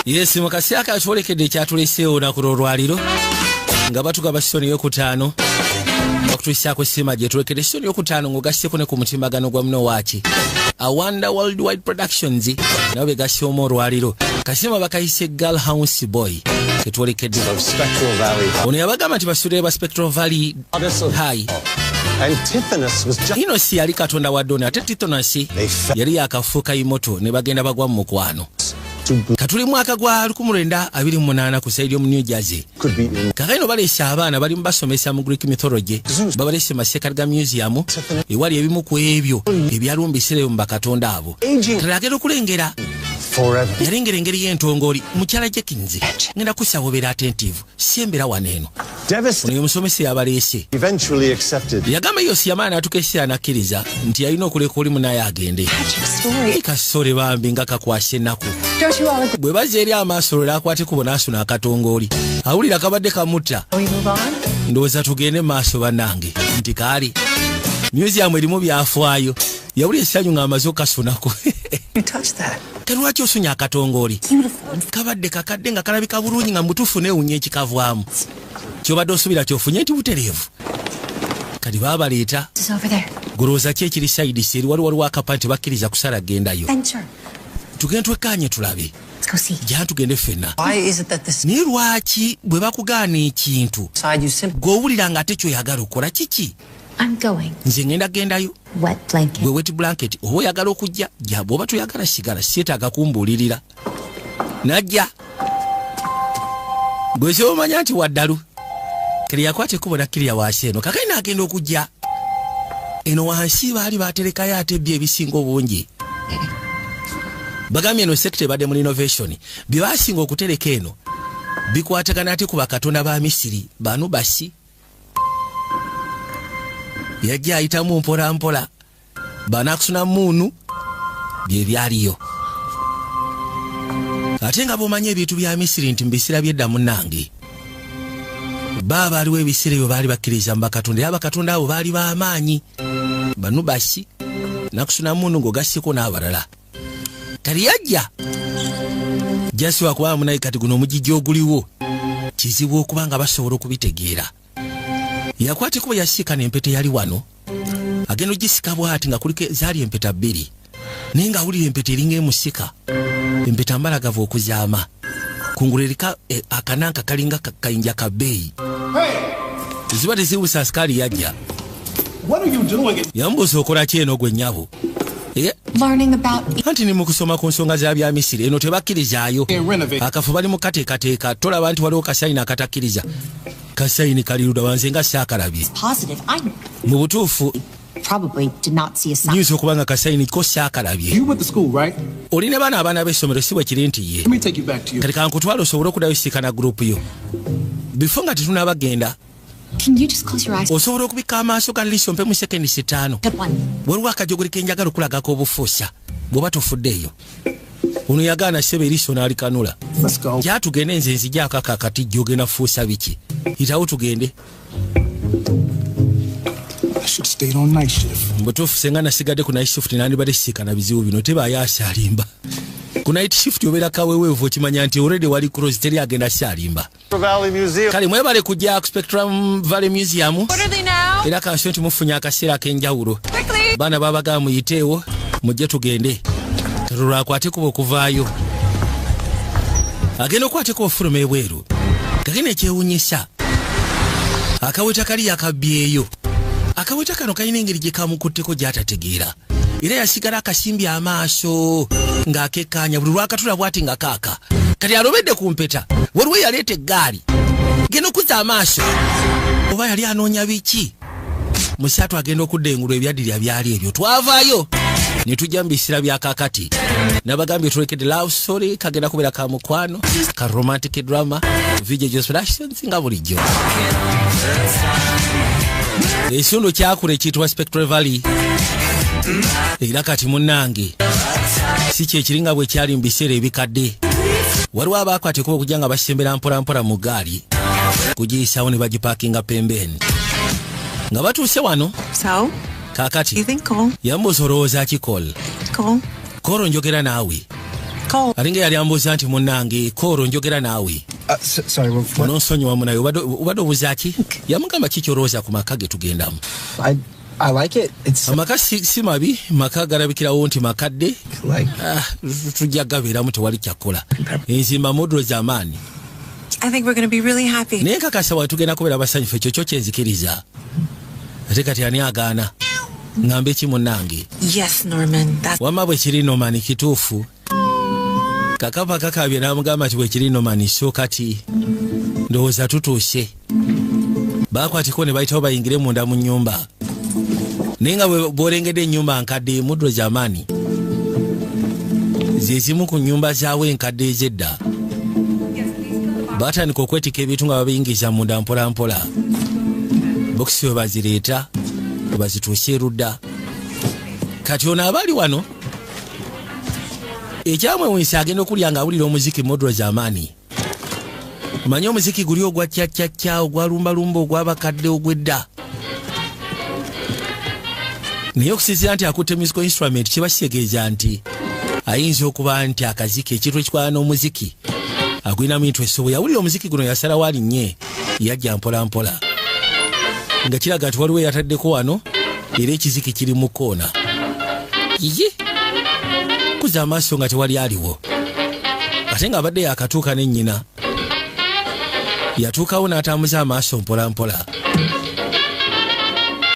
Yes, mukasiaka atwolekedde kyatuleseewo na kulolwaliro nga batugaba soni yokutaano okutuusaako sima gye tulekedde soni yokutaano ng'ogasseko ne ku mutimbagano gwa muno waaki Awanda Worldwide Productions nabo begasseemu olwaliro kasima bakayise Girl House Boy ketwolekedde ono yabagamba nti basudire ba Spectral Valley High Inosi yali katonda wa Dona ate Tithonus yali yakafuuka imoto ne bagenda bagwa mu mukwano katuli mwaka gwa 1928 ku side mu New Jersey kakaino balese abaana bali mbasomesa mu Greek mythology babalese Masekariga Museum ewali ebimu ku ebyo ebyalumbisire mu bakatonda abo talagero kulengera yalengera engeri y'entongoli mukyala Jekinzi ngenda kusabobera attentive siembera waneno uno musomesi yabalese yagamba yosi yamaana atukesya nakiriza nti yalina okuleka oli munaye agende kasore bambi nga kakwashe naku bwe baze eri amaaso lwakwate kubona asuna akatongoli awulira kabadde kamutta ndowooza tugende maaso banange nti kaali museum erimu byafaayo yawulira essanyu ng'amaze okasunako lwaki osunya akatongoli kabadde kakadde nga kalabika bulungi nga mutuufu neewunya ekikavaamu kyobadde osubira kyofunye nti butereevu kati baabaleeta golowooza ki ekiri sayidisi eri waliwo akapa nti bakkiriza kusala gendayo tugende twekkaanye tulabe jja tugende ffenna naye lwaki bwe bakugaana ekintu gw'owulira ng'ate kyoyagala okola kiki nze ngenda gendayo bwe wet blanket oba oyagala okujja jja bw'oba toyagala sigala sietaaga kumbuulirira najja gwe se omanya nti waddalu kiri yakwate kubona kiriya waasi eno kakali naagenda okujja eno wansi baali baterekayo ate bye ebisinga obungi bagambye eno sekita ebadde mu innovation bye baasinga okutereka eno bikwatagana ate ku bakatonda ba Misiri Banubasi yajja ayitamu mpola mpola banakusuna muunu bye byaliyo ate nga bw'omanya ebintu bya Misiri nti mbisira byedda munnange baba aliwo ebiseera ebyo baali bakkiriza mu bakatonda era bakatonda abo baali b'amaanyi Banubasi nakusuna muunu ng'ogasseko n'abalala kali yajja jasi wakuba munaye kati guno omugijja oguliwo kizibu okuba nga basobola okubitegeera yakwate kuba yasiika n'empeta yali wano agenda ogisika bw'ati nga kuliko zaali empeta bbiri naye nga awulira empeta eringa emusika empeta mbalagavu okuzaama kungulu erika akananka kalinga kayinja ka bbeeyi ziba tezibuusa asikaali yajja yambuuza okola ki eno gwe nnyabo anti ni mu kusoma ku nsonga za bya Misiri eno tebakkirizaayo akafu bali mu kateekateeka tolaba nti waliwo kasayini akatakkiriza kasayini kaliruda wanze nga saakalabye mu butuufu nyinza okuba nga kasayini ko saakalabye olina abaana b'essomero si bwe kiri nti ye kati kankutwala osobole okuddayo siikana gurupu yo bifo nga tetunaabagenda osobola okubika amaaso ga liiso mpe mu sekendi 5 waliwo akajogoli kenjagala okulagako obufuusa bw'oba tofuddeeyo ono yagaana ssebe eriiso n'alikanula gyatugende nze nzijaako akakati gyogenda fuusa biki yitawo tugende mbutuufu senga nasigadde ku night shift nandibadde sisikana bizibu bino tebaayo asyalimba ku night shift obeera kaweweevu okimanya nti already wali close teri agenda syalimba kale mwebale kujja ku Spectrum Valley Museum era kanso nti mufunye akaseera ak'enjawulo baana babagamba muyiteewo mujje tugende lwakwate kuba okuvaayo agenda okwate kuba ofuluma ebweru kagenda ekyewunyisa akaweta kali yakabbyeyo akaweta kano kalina engeri gye kamukutteko gy'atategeera era yasigala akasimbye amaaso ng'akekkaanya buli lwakatula bw'ati nga kaaka kati alobedde ku mpeta waliwo yaleeta eggaali genda okuzza amaaso oba yali anoonya biki musatu agenda okudda engulu ebyaddirya byali ebyo twavaayo ne tujja mu biseera bya kaakati nabagambye tulekedde love story kagenda kubeera ka mukwano ka romantic drama video productions nga bulijjo ekitundu kyakula ekiyitibwa Spectral Valley era kati munnange si kyekiringa bwe kyali mu biseera ebikadde waliwo abaakwateko okujja nga basembera mpolampola mu gaali kugiyisawo ne bagipaakinga pembeni nga batuuse wano kaakati yambuuza olowooza ki Kol njogera naawe alinga yali ambuuza nti munnange Koro njogera naawe. Sorry, ononsonyiwa munayo obadde obuuza ki? Yamugamba ki kyolowooza ku maka ge tugendamu? I like it. It's amaka si mabi, maka galabikirawo nti makadde. like Tujja gabeeramu tewali kyakkola. Enzimba modro z'amaanyi. I think we're going to be really happy. Naye nkakasa bwe tugenda kubeera basanyufu ekyo kyo kyenzikiriza. Ate kati ani agaana? Ngambe ki munnange? Yes, Norman. Wama bwe kiri Norman kituufu. Kakapa kakabye n'amugamba nti bwe kiri Norman so kati ndowooza tutuuse. Baakwatiko ne bayitawo bayingire munda mu nnyumba. Naye nga bw'olengedde ennyumba nkadde muddo z'amaanyi. Ze zimu ku nnyumba zaawe enkadde ez'edda. Batandika okwetika ebintu nga babiyingiza munda mpola mpola. Bokisi we bazireeta we bazituusa erudda. Kati ono abali wano ekyamwewunsa agenda okulya nga awulira omuziki modro z'amaanyi. Omanyi omuziki guli ogwa cyaccacca ogwalumbalumba ogw'abakadde ogw'edda. Naye okusinziira nti akutte musical instrument kiba kitegeeza nti ayinza okuba nti akaziki ekintu ekikwana n'omuziki agulinamu interest. Bwe yawulira omuziki guno yasalawo alinnye yajja mpola mpola. Nga kiraga nti waliwo yataddeko wano era ekiziki kiri mu koona. Yiyi kuza amaaso nga tewali aliwo. Ate nga abadde yakatuuka ne nnyina. Yatuukawo n'atambuza amaaso mpola mpola.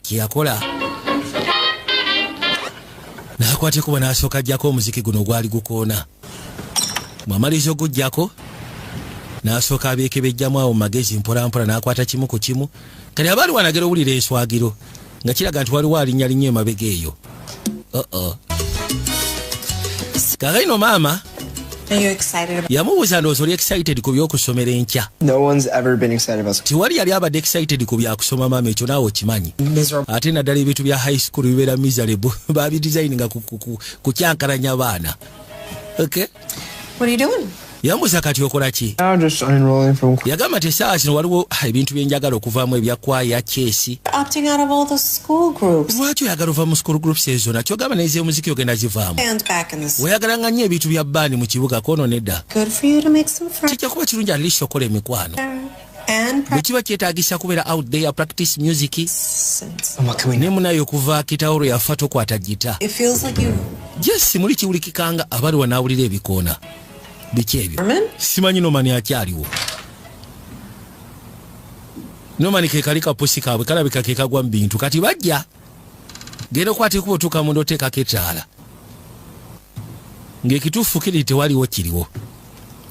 Kyeyakola n'akwateko n'asooka ajjako omuziki guno gwali gukoona. Mwamaliza ogujjako n'asooka abeekebejjamu awo magezi mpola mpola n'akwata kimu ku kimu. Kati abali wanagera owulira enswagiro nga kiraga nti waliwo alinnya linnyo emabega eyo. Kakaino maama Are you excited about yamubuuza ndowooza oli excited ku by'okusomera enkya. no one's ever been excited about school. Tiwali yali abadde excited ku byakusoma maama, ekyo naawe okimanyi. Miserable. Ate naddala ebintu bya high school bibeera miserable. Babidesigninga ku kyankalanya baana. Okay? What are you doing? Yambuuza kati okola ki? Now just enrolling from Yagamba nti essaawa zino waliwo ebintu bye njagala okuvaamu ebya kwaya, chesi. Opting out of all the school groups. Lwaki oyagala ova mu school groups ezo nakyo ogamba n'ez'omuziki ogenda zivaamu? And back in this. Weyagalanga nnyo ebintu bya bbaani mu kibuga kono nedda. Good for you to make some friends. Kijja kuba kirungi at least okola emikwano. And Bwe kiba kyetaagisa kubeera out there practice music. presents. what can we Ne munayo okuva kitawolo yafa tokwata gita. It feels like you. Yes, muli kiwulikikanga abali wanaawulira ebikoona. Biki ebyo? Norman? Simanyi Nomani akyaliwo. Nomani ke kali kapusi kaabwe kalabika ke kagwa mu bintu. Kati bajja. Genda okwata ekubo otuuka munda oteekako ettaala. Ng'ekituufu kiri tewaliwo kiriwo.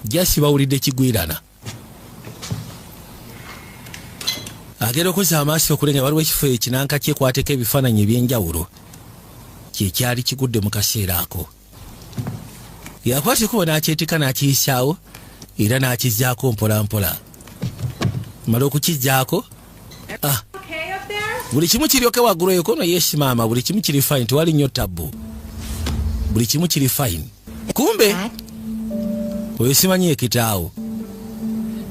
Jasi bawulidde kigwirana. Agenda okuza amaaso okulenga waliwo ekifo ekinanka kyekwateko ebifaananyi eby'enjawulo. Kye kyali kigudde mu kaseera ako. Yakwata ekubo n'akyetika n'akiyisaawo era n'akizzaako mpola mpola. Mala okukizzaako buli kimu kiryoke waggulu eyo kono yes maama, buli kimu kiri fine, tewali nnyo tabbu. Buli kimu kiri fine. Kumbe oyo simanyi ekitaawo.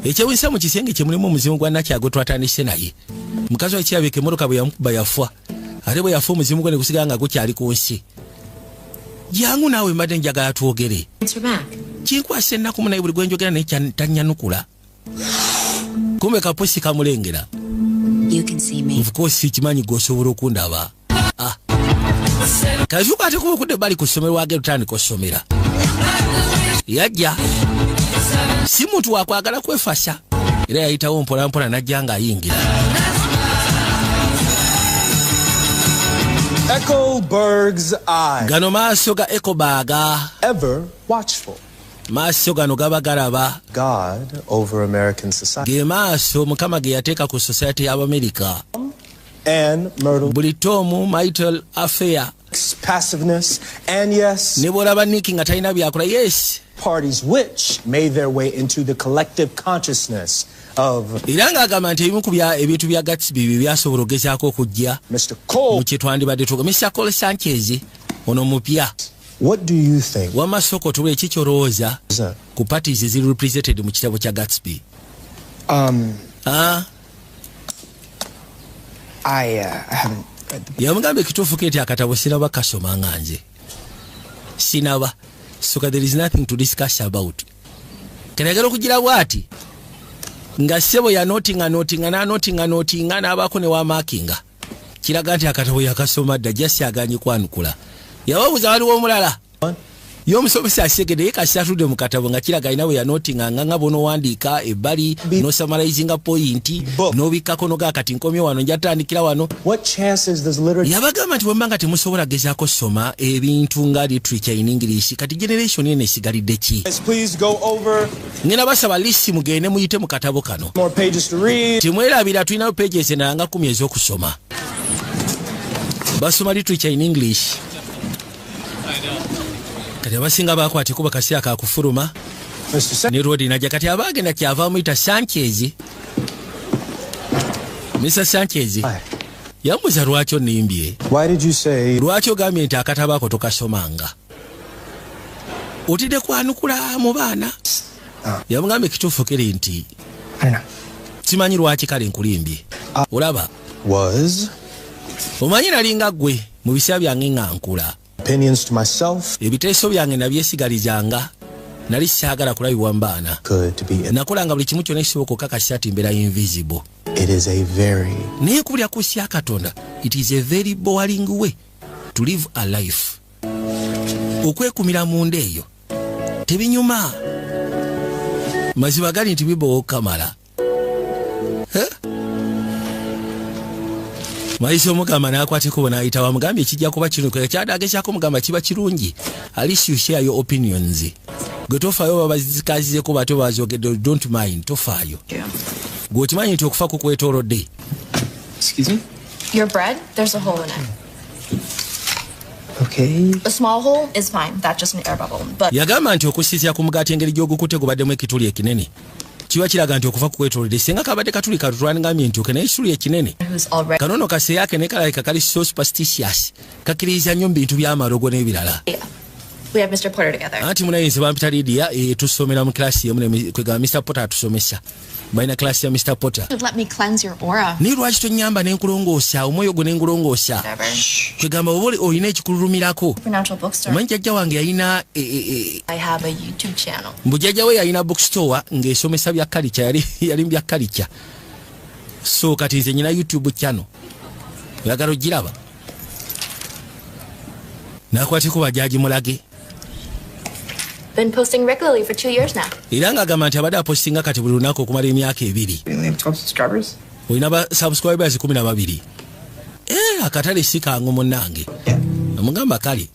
Ekyewunyisa mu kisenge kye mulimu omuzimu gwa Nakyago twatandise naye. Mukazi wa kirabika emmotoka bwe yamukuba yafa. Ate bwe yafa omuzimu gwe ne gusigala nga gukyali ku nsi. Jangu naawe mbadde njagala twogere. Answer back. Kinkwasa ennaku munaye buli gwe njogera naye tannyanukula. Kumbe kapusi kamulengera. You can see me. Of course kimanyi gw'osobola okundaba. Kazuka ate kuba okudde bali ku ssomero wagera otandika ossomera. Yajja. Si muntu wakwagala kwefasa. Era yayitawo mpola mpola n'ajja ng'ayingira. Echoberg's eye. Gano maaso ga Echoberg. Ever watchful. Maaso gano gaba galaba. God over American society. Ge maaso Mukama ge yateeka ku society y'Abamerika. And Myrtle. Buli tomu marital affair. Passiveness. And yes, Ne bw'olaba Nick nga talina byakola, yes. parties which made their way into the collective consciousness of Era ng'agamba nti ebimu ku ebintu bya Gatsby bye byasobola okugezaako okujja Mr. mu Cole. kye twandibadde tuga. Mr. Cole Sanchez ono mupya. What do you think? W'amasoko tubula eki ky'olowooza Is that? ku parties eziri represented mu kitabo kya Gatsby? I haven't read the Yamugamba ekituufu ke nti akatabo sinaba kasoma nga nze. Sinaba. so there is nothing to discuss about. Kenegero kugira bwati nga sebo ya notinga n'abaako ne wa markinga kiraga nti akatabo yakasoma dda jasi aganye kwanukula yababuuza waliwo omulala y'omusomesa asegedde kasatudde mu katabo nga kiraga inawe ya notinga nga bono wandiika ebbali no summarizing point n'obikkako noga kati nkomye wano njatandikira wano. Yabagamba nti bwemba nga temusobola gezaako soma ebintu nga literature in English kati generation eno esigalidde ki? Ngenda basaba lisi mugende muyite mu katabo kano timwerabira tulinayo pages endala nga 10 ez'okusoma basoma literature in English. Kati abasinga bakwatiko bakasiya kakufuluma ne rodi najja kati abagenda kyava muyita Sanchez. Mr. Sanchez yambuza lwaki onimbye. Lwaki ogambye nti akatabo ako tokasomanga otidde kwanukula mu baana? Yamugambye kituufu kiri nti simanyi lwaki kale nkulimbye. Olaba omanyi nalinga ggwe mu biseera byange nga nkula opinions to myself. Ebiteeso byange nabyesigalizanga nali saagala kulabibwa mbaana. Nakolanga buli kimu kyonna ekisoboka okukakasa nti mbeera invisible. It is a very naye kubulya kusi ya Katonda, it is a very boring way to live a life. Okwekumira munda eyo tebinyuma mazima gali nti bibowo kamala. Maiso mugamba nakwateko bonayita wamugambye kijja kuba kino kyadagezaako mugamba kiba kirungi at least you share your opinions. Gwe tofaayo babazikazizeko bato bazogedde don't mind tofaayo. Gwe okimanyi nti okufa kukwetoolodde. Excuse me? Your bread, there's a hole in it. Okay. A small hole is fine. That's just an air bubble. But yagamba nti okusizya ku mugaati engeri gy'ogukute gubaddemu ekituli ekinene kiba kiraga nti okufa kukwetoolodde singa kabadde katuli katutwaningambye nti okene ekituli ekinene kanono kaseeya kene kalayika kali so superstitious kakkiririza nnyo mu bintu by'amarogo n'ebirala. we have Mr. Porter together. Anti munayinza bampita Lydia tusomera mu klasi yemu kwegamba Mr. Porter atusomesa balina klasi ya Mr. Porter. Let me cleanse your aura. Ni lwaki tonyamba n'enkulongoosa omwoyo gwo n'engulongoosa kwegamba oba olina ekikululumirako. Supernatural bookstore. Omanyi jjajja wange yalina I have a YouTube channel. Mbu jjajja we yalina bookstore ng'esomesa bya culture yali bya culture. So kati nze nyina YouTube channel oyagala ogiraba nakwateko bajaji mulage. Been posting regularly for 2 years now. Era ng'agamba nti abadde apostinga kati buli lunaku okumala emyaka 2. We only have 12 subscribers? Olina ba subscribers 12. Akatale si kangu munnange. Amugamba kale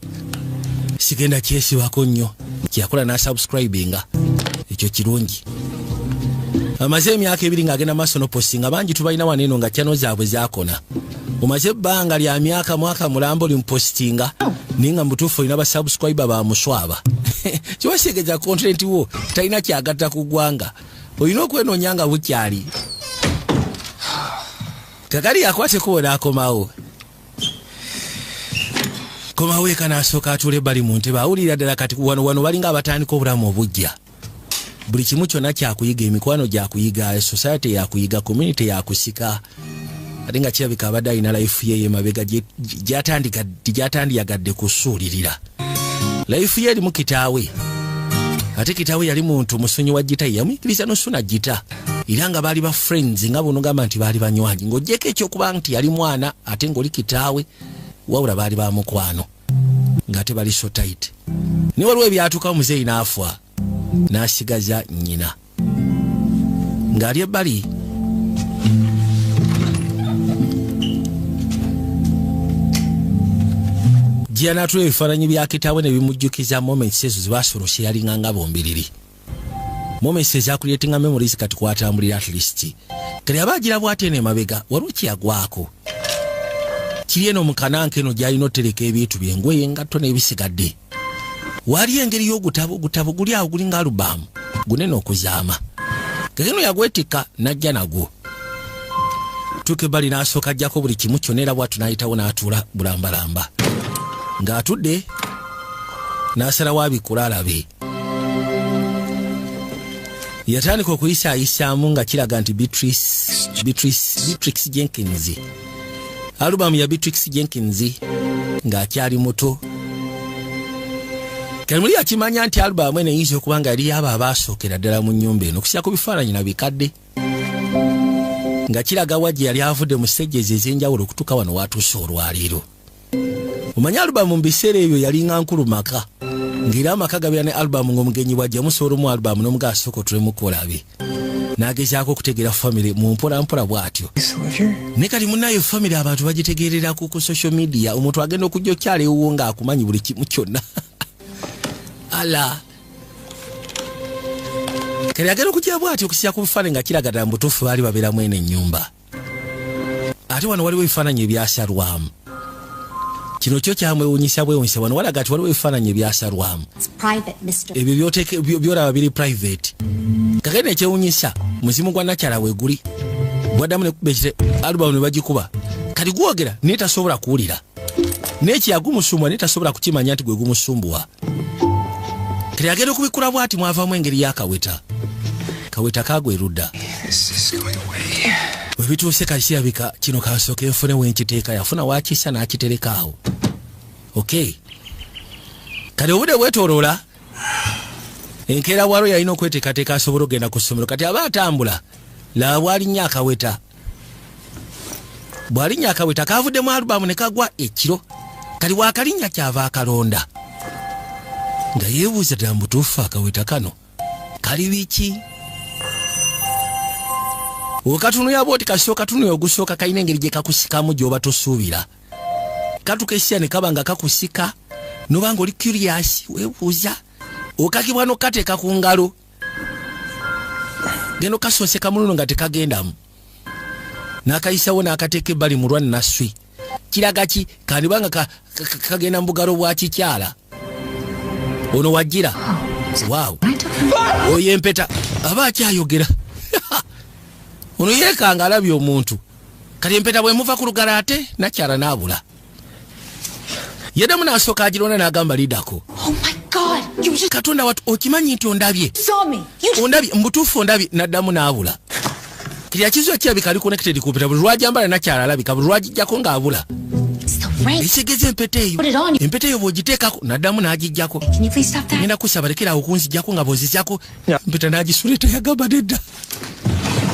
sigenda kyesibako nnyo kyakola na subscribinga ekyo kirungi. Amaze emyaka 2 ng'agenda maaso no postinga bangi tubalina waneeno nga channel zaabwe zakona. Omaze ebbanga lya myaka mwaka mulambo limpostinga ninga mutuufu olina ba subscriber ba muswaba. Kiwasegeza content wo talina kyagatta ku ggwanga olina okwenoonya nga bukyali. Kakali yakwate kubona akomawo komawo eka n'asooka atuule ebbali mu ntebe awulira ddala kati wano balinga abatandika obulamu obujja. Buli kimu kyonna kyakuyiga, emikwano gyakuyiga, society yakuyiga, community yakusika. Ate nga kirabika abadde alina life ye emabega gyatandiyagadde kusuulirira. Life ye erimu kitaawe. Ate kitaawe yali muntu musonyi wa gita yamuyigiriza nosuna gita. Era nga baali ba friends nga bono gamba nti baali banywanyi. Ng'ogyeko ekyokuba nti yali mwana ate ng'oli kitaawe wawula baali ba mukwano ng'ate bali so tight. Ni waliwo ebyatuuka omuzeeyi n'afa n'asigaza nnyina ng'ali ebbali. Jiana tuwe ebifaananyi bya kitaawe ne bimujjukiza moments ezo zibasoloshe yalinga nga bombiriri. Moments ezakuleetinga memories kati kwatambulira at least. Kale abagira bwate ne mabega waliwo kyagwako. Kiri eno mu kananke eno gy'alina otereka ebintu by'engoye engatto n'ebisigadde. Wali engeri y'ogutabo guli awo gulinga alubamu gunene okuzaama. Kageno yagwetika najja nagwo. Tuke bali n'asooka ajjako buli kimu kyonna era bw'atu n'ayitawo n'atuula bulambalamba. Ng'atudde n'asalawo abikula alabe. Yatandika okuyisaayisaamu nga kiraga nti Beatrix Jenkins. Alubamu ya Beatrix Jenkins ng'akyali muto. Kanimuli akimanya nti album ene yinza okuba nga yali aba abasookera ddala mu nnyumba eno okusinga ku bifaananyi na bikadde nga kiraga wajje yali avudde mu sejjezi ez'enjawulo okutuuka wano watuuse olwaleero. Omanyi album mu biseera ebyo yalinga nkulu maka ng'era amaka gabeera ne album ng'omugenyi wajja musobola mu album n'omugaasooka otulemukolabe n'agezaako okutegeera famire mu mpolampola bw'atyo. Ne kati munnayo famire abantu bagitegeerera ku social media, omuntu agenda okujja okyaleewo ng'akumanyi buli kimu kyonna. Ala kali agenda okujja bw'atyo okusiya ku bufaananyi nga kiraga ddala mu butuufu baali babeeramu eno ennyumba. Ate wano waliwo ebifaananyi ebyasalwamu. Kino kyo kyamwewuunyisa bwewuunyisa wano walaga ati waliwo ebifaananyi ebyasalwamu. Ebyo byolaba biri private. Kakene ekyewuunyisa muzimu gwa nakyala weeguli. Bwaddamu nekubekire alubamu ne bagikuba. Kati gwogera naye tasobola kuwulira. N'ekiyagumusumbwa naye tasobola kukimanya nti gwe gumusumbuwa. Kati agenda okubikula bw'ati mwavaamu engeri y'akaweta. Kaweta kagwerudda. Bwe bituuse kati kirabika kino kasooke nfune wenkiteeka yafuna waakisa n'akitereka awo. Okay. Kati obudde bwetooloola enkeera walo yalina okweteekateeka asobole okugenda ku ssomero. Kati aba atambula laba bw'alinnya akaweta. Bw'alinnya akaweta kaavuddemu alubamu ne kagwa ekiro. Kati bw'akalinnya kyava akalonda. Nga yeebuuza ddala mu butuufu akaweta kano kali biki? Okatunuya bw'oti kasooka tunuya ogusooka kalina engeri gye kakusikamu gy'oba tosuubira. Katukesya ne kaba nga kakusika noba ng'oli curious weebuuza. Okakibwa n'okateeka ku ngalo. Genda okasonseka muluno nga tekagendamu. N'akayisawo n'akateeka ebbali mu lwannaswi. Kiraga ki kandibanga kagenda mu bugalo bwa kikyala. Ono wajjira. Wow. Oyo empeta aba akyayogera. Ono yeekanga alabye omuntu. Kati empeta bwe muva ku lugala ate nakyala n'abula. Yeddamu n'asooka agironda n'agamba lidako. Oh my God! Katonda watu okimanyi nti ondabye. Saw me. Ondabye mbutuufu ondabye n'addamu n'abula. Kiri akizwa kirabika ali connected ku mpeta buli lwajambala nakyala alabika buli lwagijjako ng'abula. Ekigeze empeta eyo. Empeta eyo bw'ogiteekako n'addamu n'agijjako. Can you please stop that? Ngenda kusaba lekeraawo okunzijjako nga bw'ozijjako. Empeta n'agisuleta yagamba nedda.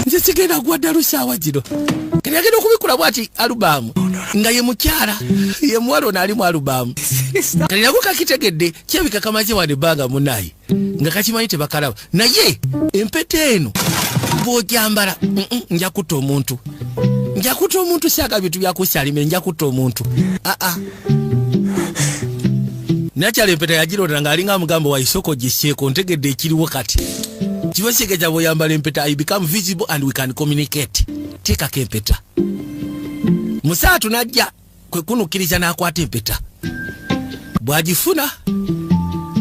Nze sigenda gwadda lusaawa gino. Kati agenda okubikula bw'ati alubamu nga ye mukyala ye muwala ono ali mu alubamu. Kati nako kakitegedde kirabika kamaze wadde ebbanga munnaye nga kakimanyi tebakalaba. Naye empeta eno bw'ogyambala nja kutta omuntu. Nja kutta omuntu saaga bintu byakusalime nja kutta omuntu. Nakyala empeta yagironda ng'alinga mugamba wa isoko giseeko ntegedde ekiriwo kati. Kiba kitegeeza bw'oyambala empeta I become visible and we can communicate. Teekako empeta. Musaatu najja kwe kunukkiriza n'akwata empeta. Bw'agifuna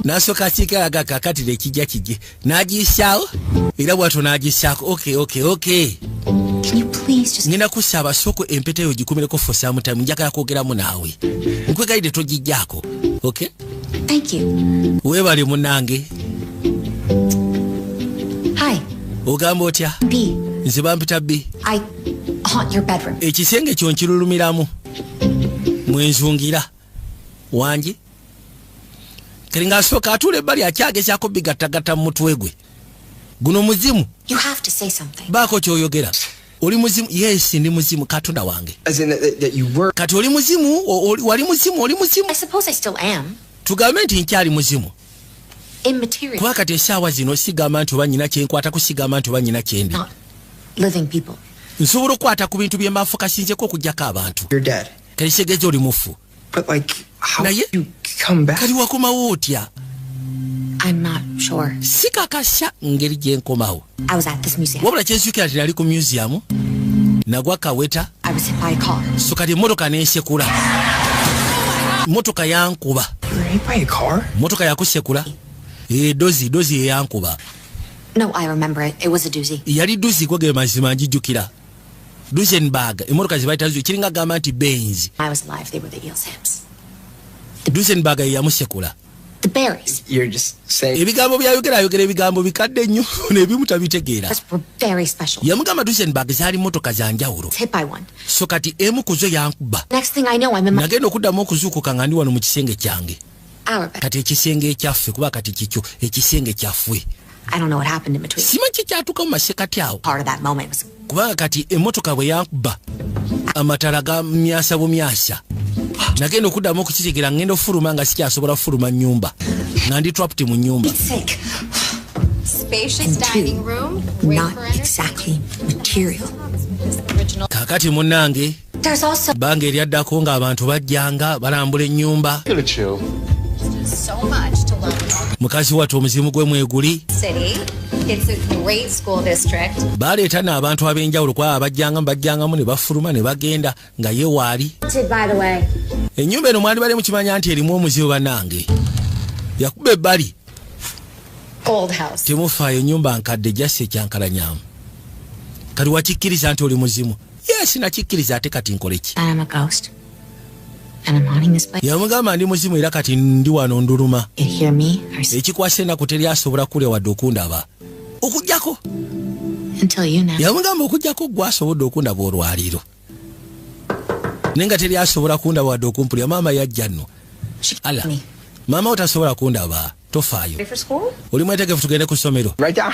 n'asooka asiika alaga kakatira ekijja kijje. N'agiyisaawo era bw'atyo n'agisaako. Okay. Can you please just... Ngenda kusaba soko empeta eyo gikumireko for some time njagala kwogeramu naawe. Nkwegayidde togijjaako. Okay? Thank you. Weebale munnange. Hi. Ogamba otya? B. Nze bampita B. I haunt your bedroom. Ekisenge kyo nkirulumiramu. Mwenzungira. Wangi. Kali ng'asooka atuula ebbali akyagezaako bigattagatta mu mutwe gwe. Guno muzimu. You have to say something. Baako ky'oyogera. Oli muzimu? Yes, ndi muzimu Katonda wange. As in that you were. Kati oli muzimu? Wali muzimu? Oli muzimu? I suppose I still am. Tugambe nti nkyali muzimu. Immaterial. Kuba kati essaawa zino sigamba nti oba nyina kyenkwata kusigamba nti oba nyina kyendi. Not living people. Nsobola okukwata ku bintu bye mbaafu kasinzeko okugyako abantu. You're dead. Kali kitegeeza oli mufu. But like, how Naye, did you come back? Kali wakomawo otya? I'm not sure. Sikakasya ngeri gye nkomawo. I was at this museum. Wabula kyensukira nti nali ku museum. Nagwa kaweta. I was hit by a car. So kati emmotoka n'ensekula. Motoka yankuba. You were hit by a car? Motoka yakusekula. Dozi yankuba. No, I remember it. It was a doozy. Yali dozi kwege mazima njijjukira. Duesenberg. Emmotoka zibayita zo kiringa gamba nti Benz. I was alive. They were the eel's hips. Duesenberg yamusekula. The berries. You're just saying. Ebigambo byayogera ebigambo bikadde nnyo n'ebimu tabitegeera. Those were very special. Yamugamba Duesenberg zaali motoka za njawulo. I was hit by one. So kati emu ku zo yankuba. Next thing I know, I'm in my... Nagenda okuddamu okuzuukuka nga ndi wano mu kisenge kyange. our bed. kati ekisenge ekyaffe kuba kati kikyo ekisenge kyaffe I don't know what happened in between. simanyi kyatuuka mu masekati awo Part of that moment was kubanga kati emmotoka bwe yankuba amatala gamyasa bumyasa nagenda okuddamu okukitegeera ngenda ofuluma nga sikyasobola fuluma nnyumba nga ndi trapped mu nnyumba sick. Spacious And two, dining room. Great not for entertaining. exactly material. Original. kaakati munnange There's also bbanga eryaddako ng'abantu bajjanga balambula ennyumba So much to learn about mukazi wattu omuzimu gwe mweguli the city. It's a great school district. baleeta n'abantu ab'enjawulo kuba bajjangamu ne bafuluma ne bagenda nga ye waali by the way. ennyumba eno mwali bali mukimanya nti erimu omuzibu bannange yakuba ebbali Old house. temufaayo ennyumba nkadde jasi ekyankalanyamu kati wakikkiriza nti oli muzimu yesi nakikkiriza ate kati nkoleki I'm a ghost. And I'm haunting this place. yamugamba ndi muzimu era kati ndi wano nduluma You hear me or see ekikwasa ennaku teryasobola kulya wadde okundaba okugjako until you know. yamugamba okugjako gwasobodde okundaba olwaliro naye nga teryasobola kundaba wadde okumpulya maama yajja nno She ala me. maama wo tasobola kundaba tofaayo Ready for school? oli mwetegefu tugende ku ssomero Right down.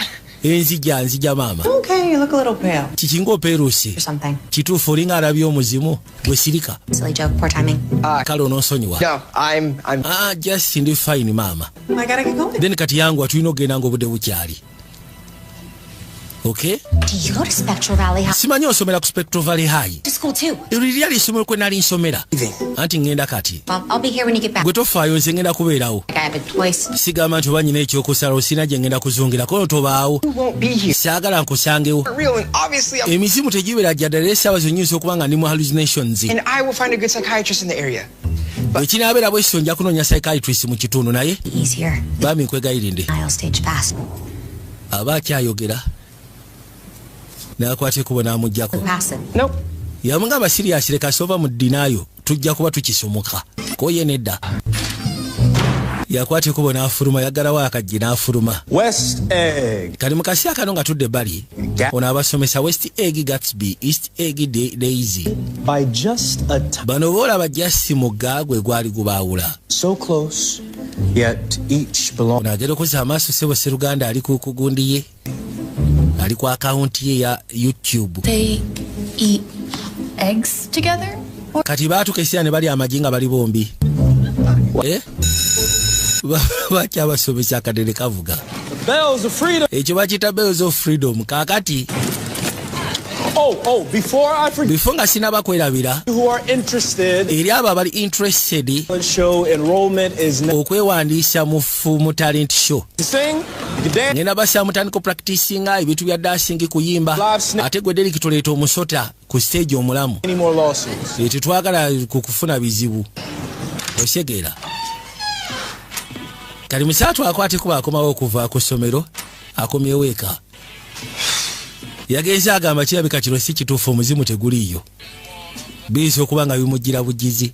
nzija maama Okay, you look a little pale. kikinga opeeruusi Or something. kituufu olinga alabye omuzimu bwe sirika Silly joke, poor timing. kale onoonsonyiwa No, I'm just ndi fine maama I gotta get going. then kati yangu tulina okugenda nga obudde bukyali okay Do you go to Spectral Valley High? simanyi osomera ku Spectral Valley High To school too. eryo lyali essomero kwe nali nsomera anti ngenda kati Well, I'll be here when you get back. gwe tofaayo nze ngenda kubeerawo I have it twice. sigamba nti oba nyina ekyokusalawo sina gye ngenda kuzungira kono tobaawo you won't be here. saagala nkusangewo For real, and obviously emizimu tegibeera gyaddala essaawa zonyinza okuba nga ndi mu hallucinations and I will find a good psychiatrist in the area. bwekinaabeera bwesityo nja kunoonya psychiatrist mu kitundu naye Easier. bami nkwegayirinde I'll stage fast. aba akyayogera n'akwata ekubo n'amugyako Passive. Nope. yamugamba siriyasi leka soba mu ddinaayo tujja kuba tukisomoka koye nedda yakwata ekubo n'afuluma yaggalawo akajje n'afuluma West Egg. kali mu kaseera kano nga tudde ebbali ono abasomesa West Egg Gatsby East Egg Daisy By just a bano boolaba jasi mugga gwe gwali gubaawula so close, yet each belong. ono agenda okuza amaaso sebo seruganda ali ku kugundi ye ali ku akawunti ye ya YouTube They eat eggs together? kati baatuka ekiseera ne bali amagi nga bali bombi bakyabasomesa akadere kavuga Bells of freedom. ekyo bakiyita bells of freedom kaakati Before I forget, bifo nga sinaba kwerabira who are interested, eri abo abali interested show enrollment is now. okwewandiisa mu talent show To sing, you dance. ngenda basaba mutandika practicinga ebintu bya dancing kuyimba ate gwe Derek tuleeta omusota ku stage omulamu Any more lawsuits? tetwagala kufuna bizibu osegeera kali musaatu akwate kuba akomawo okuva ku ssomero akomyewo eka yagenze agamba kirabika kino si kituufu omuzimu teguliiyo biisa okuba nga bimugira bugizi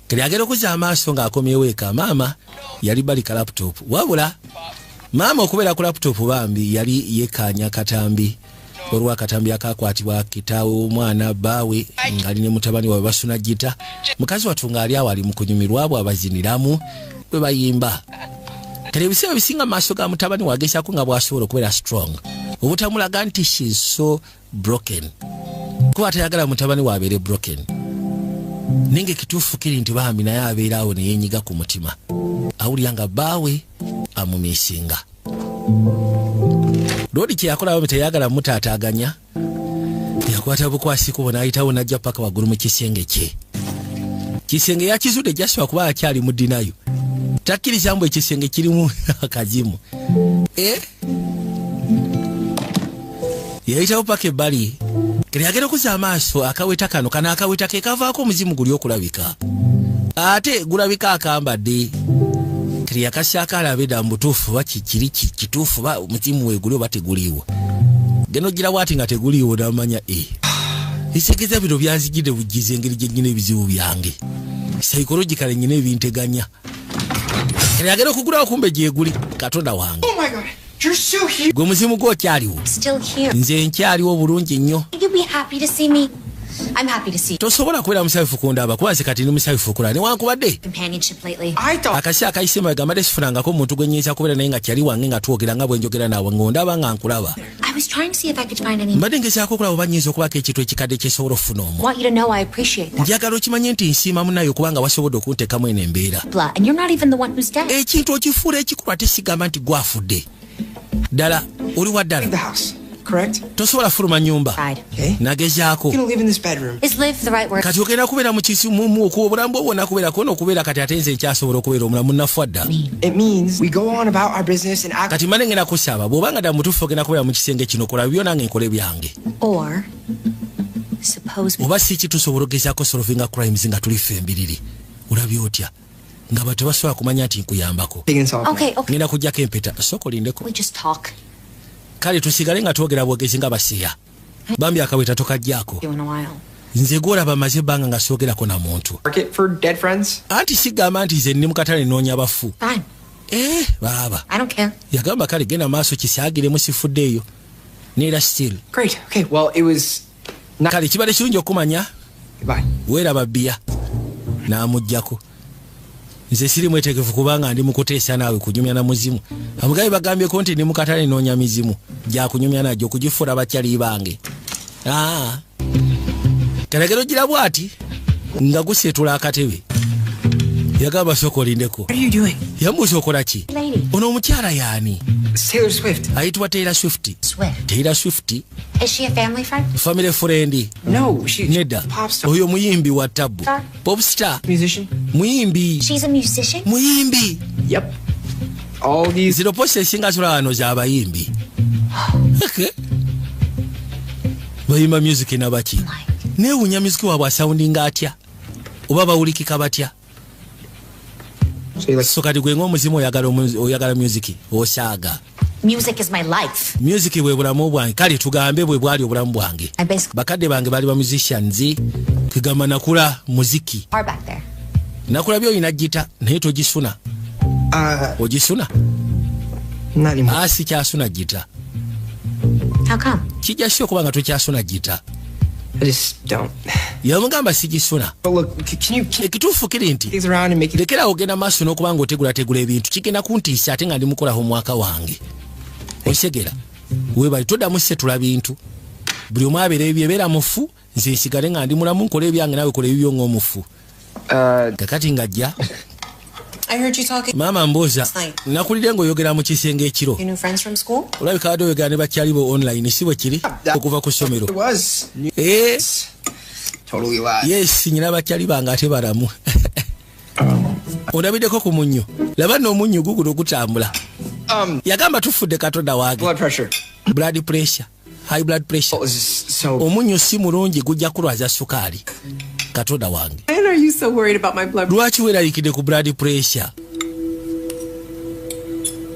kali agenda okuza amaaso ng'akomyewo eka maama yali balika laptop wabula maama okubeera ku laptop bambi yali yekkaanya katambi olwa katambi akakwatibwa kitaawe omwana bbaawe ng'ali ne mutabani waabwe basuna gita mukazi wattu ng'ali awo ali mu kunyumirwa abo abaziniramu bwe bayimba kale ebiseera bisinga maaso ga mutabani wagezaako nga bw'asobola okubeera strong obutamulaga nti she so broken kuba tayagala mutabani waabeere broken ninga ekituufu kiri nti bambi naye abeera awo ne yeenyiga ku mutima awulira nga bbaawe amumiisinga loodi kye yakola bambi teyagala mutaataaganya yakwata bukwasi kubo n'ayitawo n'ajja paka waggulu mu kisenge kye kisenge yakizudde jaswa kuba akyali mu ddinayo takkiriza mbu ekisenge kirimu akazimu yayitawo paka ebbali kali agenda okuza amaaso akaweta kano akaweta ke kavaako omuzimu guli okulabika ate gulabika akambadde kali yakasyaako alabe dda mubutuufu ba kikiri kituufu ba omuzimu weeguli oba teguliiwo genda ogirawo ati nga teguliiwo namanya ekisegeeza bino byanzigidde bugize engeri gye nnyina ebizibu byange psychologically nnyina ebinteganya kali agenda okugulawo kumbe gyeguli katonda wange Oh my God, you're so huge. gwe muzimu gwokyaliwo Still here. nze nkyaliwo bulungi nnyo You'd be happy to see me. I'm happy to see tosobola kubeera musayufu kundaba kuba nze kati ndi musayufu kulala newankubadde companionship lately. I thought akasi akayise mabega mbadde sifunangako omuntu gwe nnyinza kubeera naye nga kyali wange nga twogera nga bwe njogera naawe ng'ondaba nga nkulaba. I was trying to see if I could find any. mbadde ngezaako okulaba oba nnyinza okubaako ekintu ekikadde kyesobola ofuna omwo. Want you to know I appreciate that. njagala okimanye nti nsiima munayo kubanga wasobodde okuntekamu eno embeera. Blah, and you're not even the one who's dead. ekintu okifuula ekikulu ate sigamba nti gwafudde ddala oli wa leave the ddala house, correct? tosobola fuluma nyumba. Tried. Okay. nagezaako You're gonna live in this bedroom. Is live the right word? kati ogenda kubeera mu kisimumu okuwa obulamu bwo bwonna kubeerako n'okubeera kati ate nze nkyasobola okubeera omulamu nnafu adda. It means we go on about our business and act. kati mane ngenda kusaba bw'obanga ddala mutuufu ogenda kubeera mu kisenge kino kola byo nange nkole byange. Or suppose we oba si kitusobola ogezaako solvinga crimes nga tuli ffe embiriri olabye otya nga bwe tebasobola kumanya nti nkuyambako. Taking this off. Okay, okay. ngenda kujjako empeta sooka olindeko. We just talk. kale tusigale nga twogera bwogezi nga basiya bambi akaweta tokajjaako. You in a while. nze gwolaba maze ebbanga nga soogerako na muntu Market for dead friends. anti sigamba nti nze ndi mu katale noonya bafu. Fine. baaba I don't care. yagamba kale genda maaso kisaagiremu sifuddeeyo neera still. Great. Okay. Well, it was not. kale kibadde kirungi okumanya Goodbye. weeraba bbiya n'amuggyako. nze siri mwetegefu kubanga ndi mu kuteesa naawe kunyumya na muzimu. amugabi bagambyeko nti ndi mu katale noonya mizimu gyakunyumya najjo okugifuula bakyali bange. kalagero gira bw'ati nga guseetula akatebe yagamba sooka olindeko. What are you doing? yambuuza okola ki? Lady. ono omukyala yaani? It's Taylor Swift. ayitibwa Taylor Swift. Swift. Taylor Swift Is she a family friend? family friend. No, she's nedda pop star, oyo muyimbi wa tabu Star. popstar musician. muyimbi She's a musician? muyimbi Yep. All these. zino posi esinga zula wano z'abayimbi. Okay. bayimba music nabaki neewuunya music waabwe asawundinga atya oba bawulikika batya. So you like. so kati gwe ng'omuzimu oyagala music osaaga. Music is my life. music bwe bulamu bwange kale tugambe bwe bwali obulamu bwange. I basically bakadde bange baali ba musicians kigamba nakula muziki are back there. nakulabye oyina gita naye togisuna. ogisuna? Not anymore. asi kyasuna gita How come? kijja si okuba nga tokyasuna gita. I just don't. yamugamba sigisuna. But look, can you keep ekituufu kiri nti things around and make it? lekera ogenda maaso n'okuba nga otegulategula ebintu kigenda kuntiisa ate nga ndi mukolaho omwaka wange. osegera webali toddamu setula bintu buli omu abeera ebyebeera mufu nze nsigale nga ndi mulamu nkola ebyange naawe kola ebibyo ng'omufu. kakati ngajja I heard you talking maama mbooza nakulire ng'oyogera mu kisenge ekiro to your new friends from school. olabika badde oyogera ne bakyali bo online si bwe kiri okuva ku ssomero. It was. Totally lied. yes nyina bakyali bange ate balamu. olabiddeko ku munnyo laba n'omunnyo guguno gutambula. yagamba tufudde katonda wange. Blood pressure. blood pressure high blood pressure. It was just so. omunnyo si mulungi gujja kulwaza sukaali katonda wange. Why are you so worried about my blood? lwaki weeraliikidde ku blood pressure?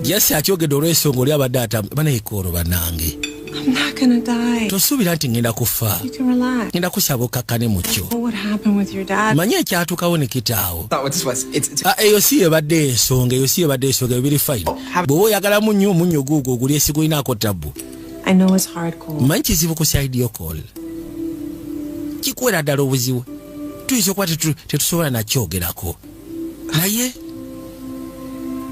jasi akyogedde olw'ensonga oli abadde banayekoolo bannange. I'm not gonna die. tosuubira nti ngenda kufa. You can relax. ngenda kusaba okakkane mu kyo. What happened with your dad? manye ekyatukawo ne kitaawo. Not what this was. It's. eyo si yebadde ensonga ebiri fine. bw'oba oyagala munnyo guugwo oguli esigulinaako tabbu. I know it's hardcore. manyi kizibu ku side yo call. kikuwera ddala obuzibu. tuyinza okuba tetusobola nakyogerako. naye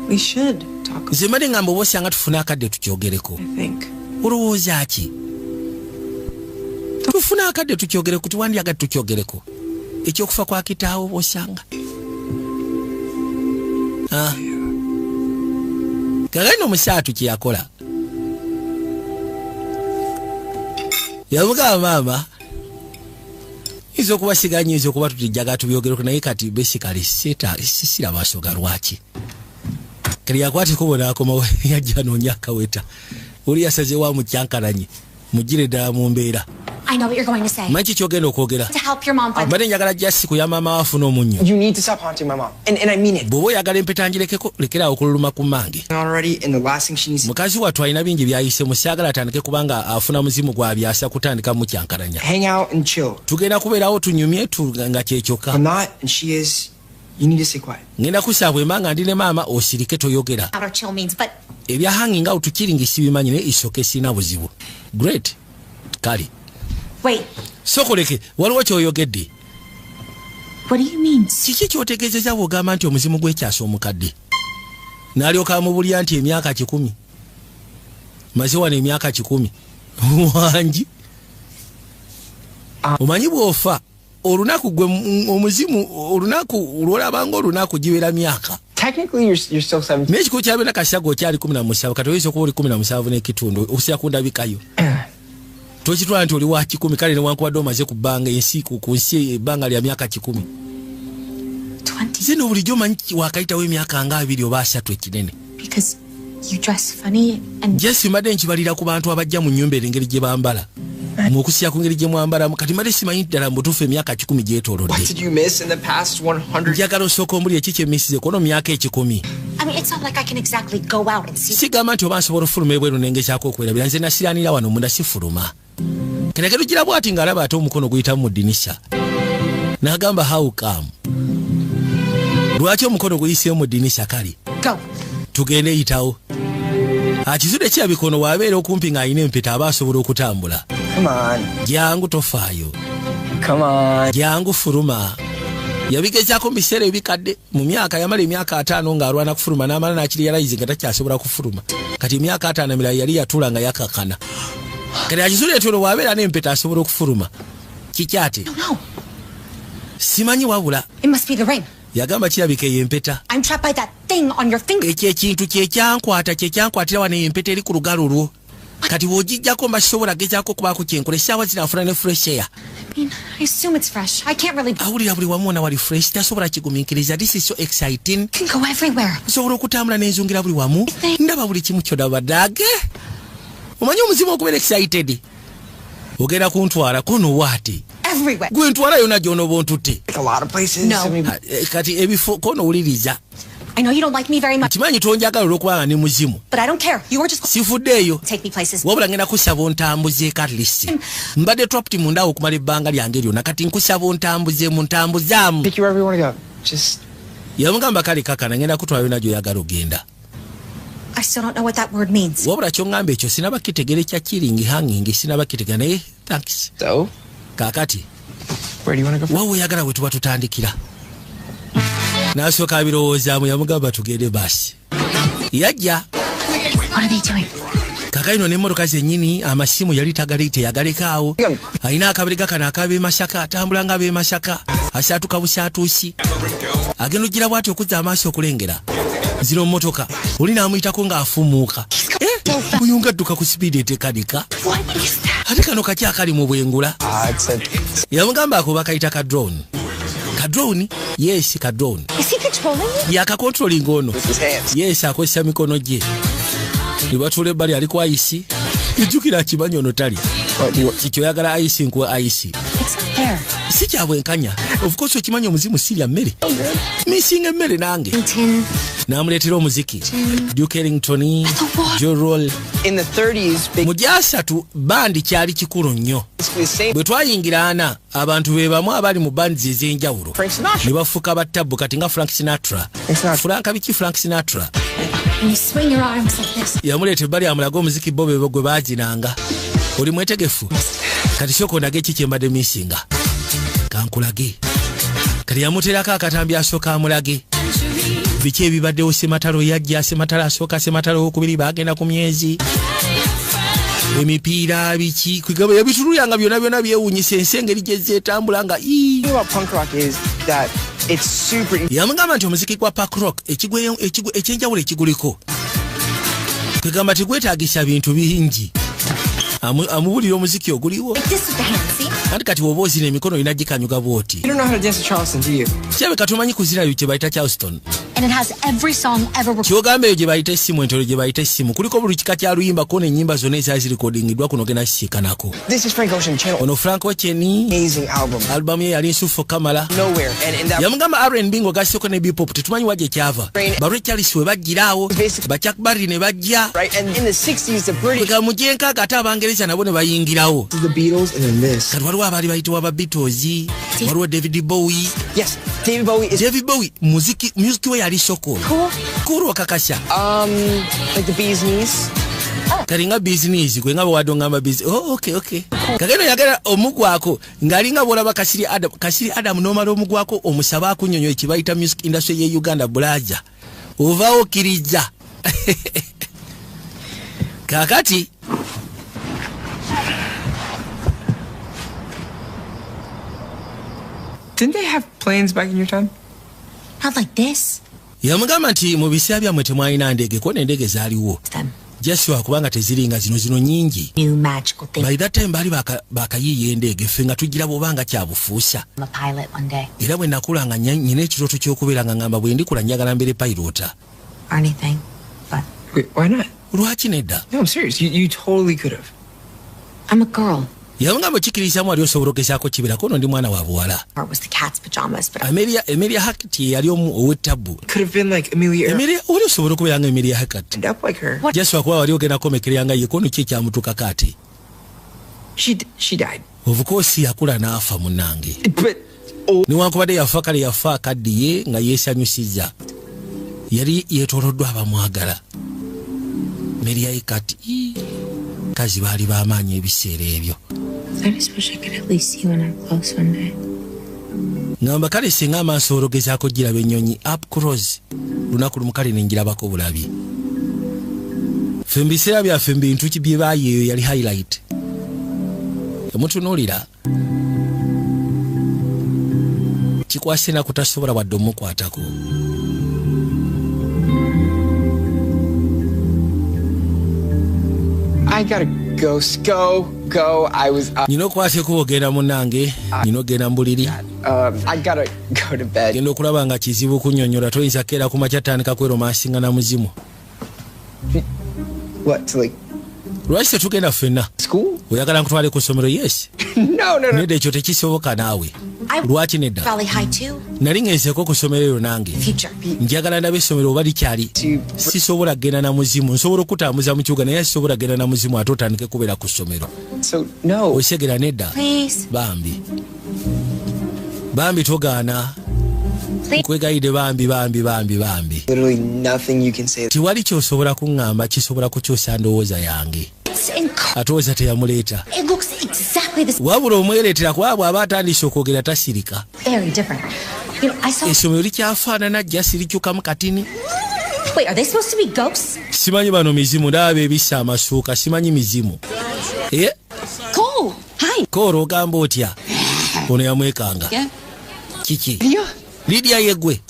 We should talk. nze mbadde ngamba oba osanga tufune akadde tukyogereko. I think. olowooza ki? tufune akadde tukyogereko tuwandyagadde tukyogereko. ekyokufa kwa kitaawo osanga. kagano omusaatu kyeyakola yamugamba maama nza okuba siganye nza okuba tutijjaga tubyogereko naye kati besikali sisira maaso ga lwaki kali yakwateko bona akomawo yajja noonya akaweta oli yasaze wa mukyankalanye mugire ddala mu mbeera. I know what you're going to say. manyi kyogenda okwogera To help your mom find. mbadde njagala jasi ku ya maama wafuna omunnyo. You need to stop haunting my mom, and I mean it. bw'oba oyagala empeta ngirekeko lekera okululuma ku mmange. Already, and the last thing she needs. mukazi wattu alina bingi byayise musaagala atandike kubanga afuna muzimu gwabyasa kutandika mukyankalanya. Hang out and chill. tugenda kubeerawo tunyumye nga I'm kyekyoka. not, and she is. You need to stay quiet. ngenda kusaba embanga ndi ne maama osirike toyogera. Out or chill means, but ebya hanging out kiringi sibimanyi ne isoke sina buzibu. great kale wait. sokoleke waliwo kyoyogedde. What do you mean? Kiki kyotegeezezza bw'ogamba nti omuzimu gw'ekyasa omukadde n'alyoka amubulya nti emyaka 10 maze wano emyaka 10 wangi omanyi bw'ofa olunaku gwe omuzimu olunaku lwolabanga olunaku gibeera myaka. Technically, you're still 17. Naye ekikulu kyabena kasago okyali 17 kati oyinza okuba oli 17 n'ekitundu okusira kundabikayo tokitwala nti oli wa 10 kale newankubadde omaze ku bbanga ensi ku nsi ebbanga lya myaka 10 20. zino bulijjo omanyi wakayitawo emyaka nga 2 oba 3 ekinene. Because you dress funny and... Jesi mbadde nkibalira ku bantu abajja mu nnyumba engeri gye bambala mukusya ku ngeri gye mwambalamu kati mbadde simanyi ddala mbutuufu emyaka 10 gyetoolodde. What did you miss in the past 100? Njagala osooka omuli eki kyemmisize kono myaka 10. I mean, it's not like I can exactly go out and see... sigamba nti oba nsobola ofuluma ebweru nengezaako okwerabira nze nasiraanira wano munda sifuluma. Kenekero gira bwati ng'alaba ate omukono guyitamu mu ddinisa n'agamba how come lwaki omukono guyiseeyo mu ddinisa kale Go. tugende yitawo. Akizude kirabikono waabeera okumpi ng'alina empeta aba asobola okutambula. Come on. Jangu tofaayo. Come on. Jangu fuluma. Yabigezaako mu biseera ebikadde mu myaka yamala emyaka 5 ng'alwana kufuluma n'amala n'akiriyalayizi nga takyasobola kufuluma. Kati emyaka 5 emirala yali yatuula nga yakakana. Kati akizude tono waabeera n'empeta asobola okufuluma. Kikyate. No. Simanyi wabula. It must be the ring. Yagamba kirabika ey'empeta. I'm trapped by that thing on your finger. Ekyo ekintu kyekyankwatira wano empeta eri ku lugalo lwo. Kati bw'ogijjako mba kisobola gezaako okubaako kyenkola essaawa zinafuna ne fresh air. I mean, I assume it's fresh. I can't really... Awulira buli wamu wona wali fresh tasobola kigumiikiriza. This is so exciting. I can go everywhere. Nsobola okutambula n'enzungira buli wamu. Ndaba buli kimu ky'odaba dage. Omanyi omuzimu okubeera excited. Ogenda kuntwala kono waati. Everywhere. Gwe ntwala yonna gy'onooba ontutte. Like a lot of places. No. I mean, Kati ebifo kono owuliriza. I know you don't like me very much, Kimanyi tonjagala olw'okubanga ne muzimu. but I don't care. You were just... Sifuddeeyo. Take me places. Wabula ngenda kusaba ontambuzeeko at least. Mbadde trapped munda awo okumala ebbanga lyange lyonna kati nkusaba ontambuzeemu ntambuzaamu. take you wherever you want to go. Just... Yamugamba kale kakana ngenda kutwala yonna gy'oyagala ogenda. I still don't know what that word means. Wabula ky'oŋŋamba ekyo sinaba kitegera ekya killing hanging sinaba kitegera naye thanks. So, Kaakati where do you want to go? waawe oyagala we tuba tutandikira. N'asooka abirowoozaamu yamugamba tugende baasi. Yajja. What are they doing? Kakayino n'emmotoka zennyini amasimu yali teyagalekaawo. Alina akabiriga kano ak'ab'e Masaka atambula ng'ab'e Masaka asaatuka busaatuusi. Agenda ogira bw'ati okuzza amaaso okulengera. Zino mmotoka oli n'amuyitako ng'afumuuka. Oyo ngadduka ku sipiidi etekadika. What is that? Ate kano kaki akali mu bwengula. Yamugamba ako bakayita ka drone. Ka drone? Yes, ka drone. Is he controlling you? Yakakontrolinga ono. His hands. Yes, akozesa mikono gye. Ne batuula ebbali ali ku ayisi. Ejjukira akimanyi ono tali. Kikyoyagala ayisi nkuwa ayisi. It's not there. Si kya bwenkanya. Of course okimanyi omuzimu sirya mmere. Misinga emmere nange. Tin. N'amuleetera omuziki. Duke Ellington, Joe Roll. In the 30s, big... Mu gyasatu bandi kyali kikulu nnyo. basically the same... Bwe twayingira ana abantu be bamu abali mu bandi ez'enjawulo. Frank Sinatra. Ne bafuuka battabu kati nga Frank Sinatra. Frank biki Frank Sinatra. And you swing your arms like this. Yamuleeta ebbali amulaga omuziki bo be gwe baaginanga. Oli mwetegefu? Kati sooka ondage ki kye mbadde misinga. Kankulage. Kati yamuteerako akatambi asooka amulage. Biki ebibaddewo Sematalo yajja, Sematalo asooka, Sematalo owookubiri baagenda ku myezi. Emipiira biki kwegamba yabituluyanga byonna byewuunyisa ensi engeri gye zeetambula nga The thing about punk rock is that it's super... yamugamba nti omuziki gwa punk rock ekyenjawulo ekiguliko kwegamba tegwetaagisa bintu bingi. Amubulira omuziki oguliwo. Like this with the hands, see? Anti kati woba ozina emikono olina gikanyuga bw'oti. You don't know how to dance to Charleston, do you? Kirabe katumanyi kuzirayo kye bayita Charleston. And it has every song ever recorded. Kyogamba eyo gye bayita essimu entolo gye bayita essimu kuliko buli kika kya luyimba ko n'ennyimba zonna ezali zirikodingiddwa kuno genda kisiikanako. This is Frank Ocean Channel. Ono Frank Ocean Amazing album. albamu ye yali nsufu kamala. Nowhere. And that... Yamugamba R&B ng'ogasseko ne bebop tetumanyi wa gye kyava. Barre Charles we bajjiraawo. Ba Chuck Berry ne bajja. Right, and in the 60s, the British... Kwega mu gyenkaaga ate Abangereza nabo ne bayingirawo. The Beatles and then this. Kati waliwo abaali bayitibwa ba Beatles, waliwo David Bowie. Yes, David Bowie is... David Bowie musiki we yali soko. Cool. Kuru okakasha. Like the Bee's Knees. Kalinga business gwe nga bwaddo ngamba business. Oh, okay. Kageno yagala omugwako ngalinga bolaba Kasiri Adam nomala omugwako omusaba akunyonyo ekibayita music industry ye Uganda Blaja. Ovao kirija. Kakati Didn't they have planes back in your time? Not like this. yamugamba nti mu biseera byammwe temwalina ndege ko n'endege zaaliwo jaswa kubanga teziringa zino nyingi. New magical thing. By that time bali bakayiiya endege ffe nga tugira bobanga kyabufuusa. I'm a pilot one day. Era bwe nakulanga nyina ekirooto ky'okubeera nga ngamba bwe ndikula njagala mbeere pilota. Or anything. But Wait, why not? Lwaki nedda? No, I'm serious. You totally could have. I'm a girl. Yamugamba kikkirizamu ali osobola okugezaako kibirako ono ndi mwana wa buwala. Or it was the cat's pajamas, but Amelia Hackett yali ow'ettabu. Could have been like Amelia Earhart. Amelia oli osobola okubeera nga Amelia Hackett. End up like her. Jaswa kuba wali ogenda komekerera nga ye kono ki ekyamutuukako ate. She died. Of course yakula n'afa munnange. But Newankubadde yafa kale yafa akaddiye nga yeesanyusiza. Yali yeetooloddwa abamwagala. Amelia Hackett kazi baali b'amaanyi ebiseera ebyo. I just wish I could at least see when I'm close one day. Ngamba kale singa amaaso ologezaako giraba ennyonyi up close. Lunaku lumu kale nenjirabako bulabi. Ffe mu biseera byaffe mu bintu bye baayeeyo yali highlight. Yamutunuulira. Kikwase na kutasobola wadde omukwatako. I gotta go. Go. I was Nino kwateko ogenda munnange, nino ogenda mu buliri. I gotta go to bed. Genda okulaba nga kizibu kunnyonnyola toyinza keera ku makya tandika kweromansinga na muzimu. What, to like Lwaki tetugenda ffenna? school? Oyagala nkutwale ku ssomero? Yes. No. Nedda ekyo tekisoboka naawe. Lwaki nedda? Valley High too. Nali ngenzeeko ku ssomero eryo nange. Future. Njagala ndabe essomero oba likyali. Sisobola kgenda na muzimu. Nsobola okutambuza mu kibuga naye sisobola kgenda na muzimu ate otandike kubeera ku ssomero. So no. Osegera nedda. Please. Bambi togaana. Nkwegayidde bambi. Literally nothing you can say. Tiwali kyosobola kuŋŋamba kisobola kukyusa ndowooza yange. Atooza teyamuleeta. It looks exactly the same. Wabula omwereetera kuba bw'aba atandise okwogera tasirika. Very different. You know, I saw. Essomero likyafaanana jja sirikyukamu katini. Wait, are they supposed to be ghosts? Simanyi bano mizimu ndaba ebissa amasuuka simanyi mizimu. Cole. Hi. Koora ogamba otya? Ono yamwekanga. Yeah. Kiki? Lydia yeggwe.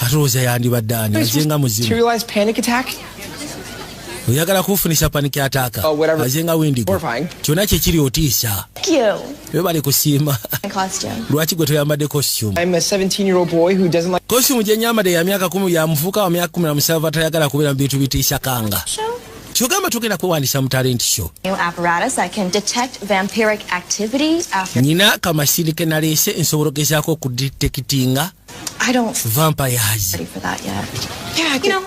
Atooza yandibadde ani azenga muzimu. Serialized panic attack? Oyagala kufunisa paniki ataaka. Oh, whatever. Azenga Wendigo. Horrifying. Kyonna kyekiri otiisa. Webale kusiima. Lwaki gwe toyambadde costume? I'm a 17-year-old boy who doesn't like Costume gye nyambadde ya myaka 10 ya muvuka wa myaka 17 atayagala kubeera mu bintu bitiisa kanga. Kyogamba tugenda kwewandiisa mu talent show. New apparatus that can detect vampiric activity after. Nina kamasini ke naleese nsobola okugezaako okudetectinga I don't vampires. ready for that yet. Yeah, you know,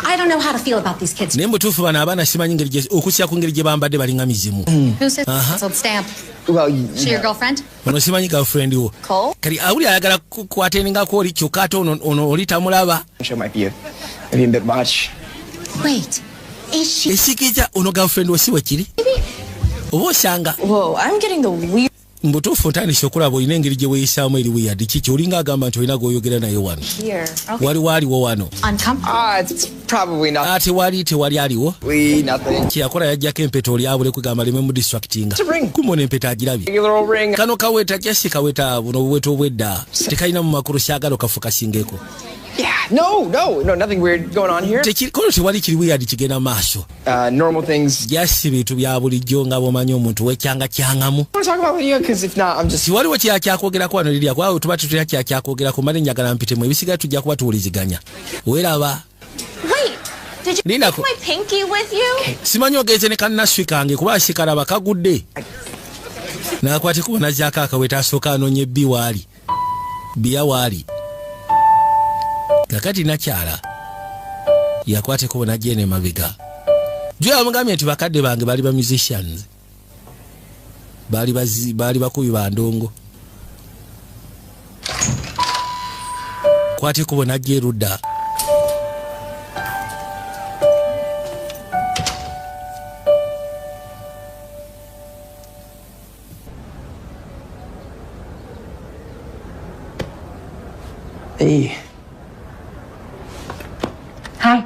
I don't know how to feel about these kids. Naye mbutuufu bano abaana simanyi ngeri okusinziira ku ngeri gye bambadde balinga mizimu. Who's this penciled stamp? well She your girlfriend? Ono simanyi girlfriend wo. Cole? Kali awuli ayagala kukwatengako oli kyokka ate ono oli tamulaba. show might be a bit much. Wait, is she? Esikiza ono girlfriend wo si we kiri? Oba osanga Whoa, I'm getting the weird mbutuufu ntandise okulaba olina engeri gye weeyisaamu eri weird kiki olinga agamba nti olina gw'oyogera naye wano. here. Okay. Waliwo aliwo wano. Uncomfortable. It's probably not. Ate tewali aliwo. Nothing. Kyeyakola yajjako empeta oli abule kwegamba leme mu distractinga. It's a ring. Kumona empeta agirabye. Regular old ring. Kano kaweta jasi kaweta buno buweta obwedda. Tekalina mu makulu kyagala okafu kasingeko. Yeah. No. Nothing weird going on here. Kono tewali kiri weird kigenda maaso. Normal things. Jasi bintu bya bulijjo nga bw'omanyi omuntu wekyanga-kyangamu. I want to talk about video because if not, I'm just. Tiwaliwo kyakyakwogeraku wano lirya kwawe tuba tutera kyakyakwogeraku male njagala mpitemu ebisigaye tujja kuba tuwuliziganya. Weeraba. Wait, did you Linda, take my pinky with you? Simanyi ogenze ne kannaswi kange kuba sikalaba kagudde. N'akwate kuba n'azzaako akaweta asooka anoonye bbi waali. Bbiya waali. Kakati nakyala. Yakwate kuba n'ajja eno emabega. Jjo yamugambye nti bakadde bange baali ba musicians. Baali bakubi ba ndongo. Kwate kuba n'ajja erudda. Hey. Hi.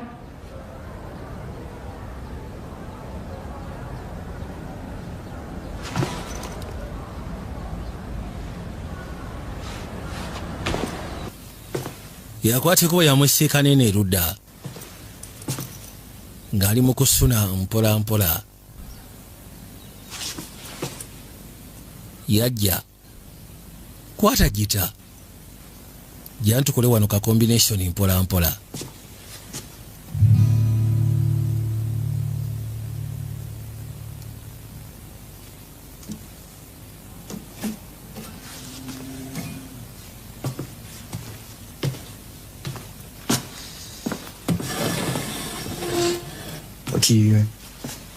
yakwateko yamusika nene erudda ng'ali mu kusuna mpola mpola yajja kwata gita jantukole wano ka combination mpola mpola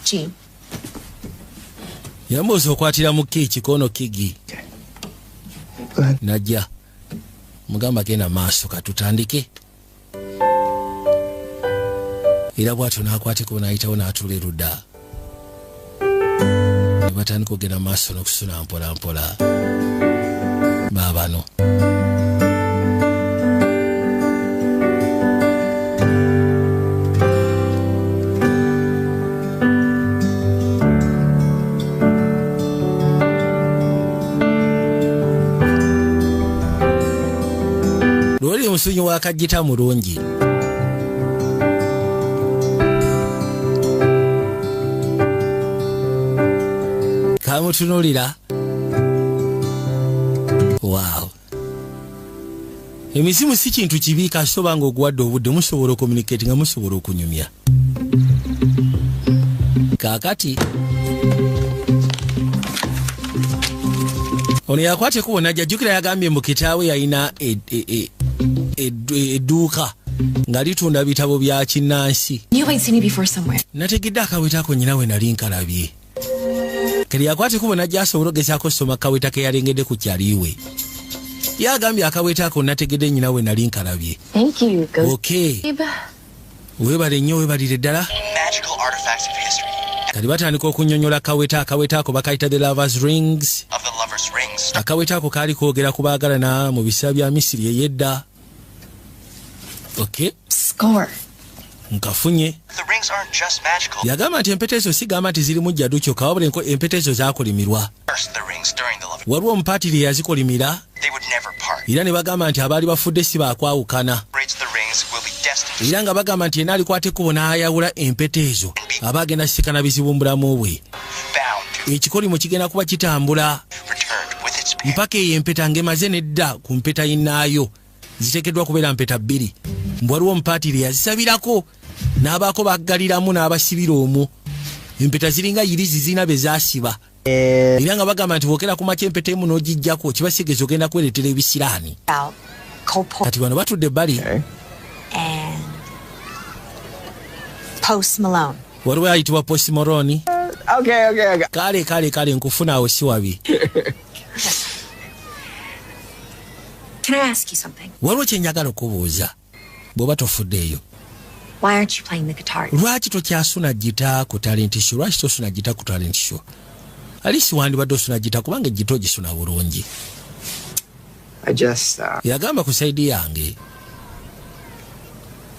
G. yambuuza okwatira mu ki kikono kigi najja mugamba genda maaso katutandike era bwatyo n'akwateko n'ayitawo n'atula erudda ne batandika okugenda maaso n'okusuna mpola mpola baabano lwoli omusunyi w'akagita mulungi kamutunulira waaw emizimu si kintu kibi kasoba nga oguwadde obudde musobola okomunicate nga musobola okunyumya kaakati ono yakwate kubona jjajjukira yagambye mu kitaawe yalina edduuka nga litunda bitabo bya kinnansi nategedde akawetako nyinawe nali nkalabye kali yakwate kubona gy'asobola ogezaako soma kaweta ke yalengedde ku kyaliwe yagambye akawetako nategedde nyinawe nali nkalabye okay weebale nnyo weebalire ddala kali batandika okunnyonnyola akawetaako bakayita the lovers rings akawetaako kaali koogera ku baagalana mu biseera bya misiri ey'edda okay nkafunye yagamba nti empeta ezo sigamba nti zirimu jjadu kyokka wabula empeta ezo zaakolimirwa waliwo omupaatiri yazikolimira era ne bagamba nti abaali bafudde si baakwawukana era nga bagamba nti yena alikwata ekkubo n'ayawula empeta ezo aba agenda sisikana bizibu mu bulamu bwe ekikolimo kigenda kuba kitambula mpaka eyo empeta ng'emaze nedda ku mpeta yinnaayo ziteekeddwa kubeera mpeta bbiri mbu waliwo omupaatiri yazisabirako n'abaako baggaliramu n'abasibira omwo empeta ziringa yirizi zirina be zaasiba era nga bagamba nti bwokera ku makya empeta emu n'ogijjako kibasigeza ogenda kwereetera ebisiraani kati bano batudde ebbali waliwo ayitibwa Post Malone kale nkufuna awo si wabi Can I ask you something? waliwo kyenjagala okubuuza bw'oba tofuddeeyo Why aren't you playing the guitar? lwaki tokyasuna gita ku talent show lwaki tosuna gita ku talent show alisi wandibadde osuna gita kubanga gita ogisuna bulungi yagamba ku saidi yange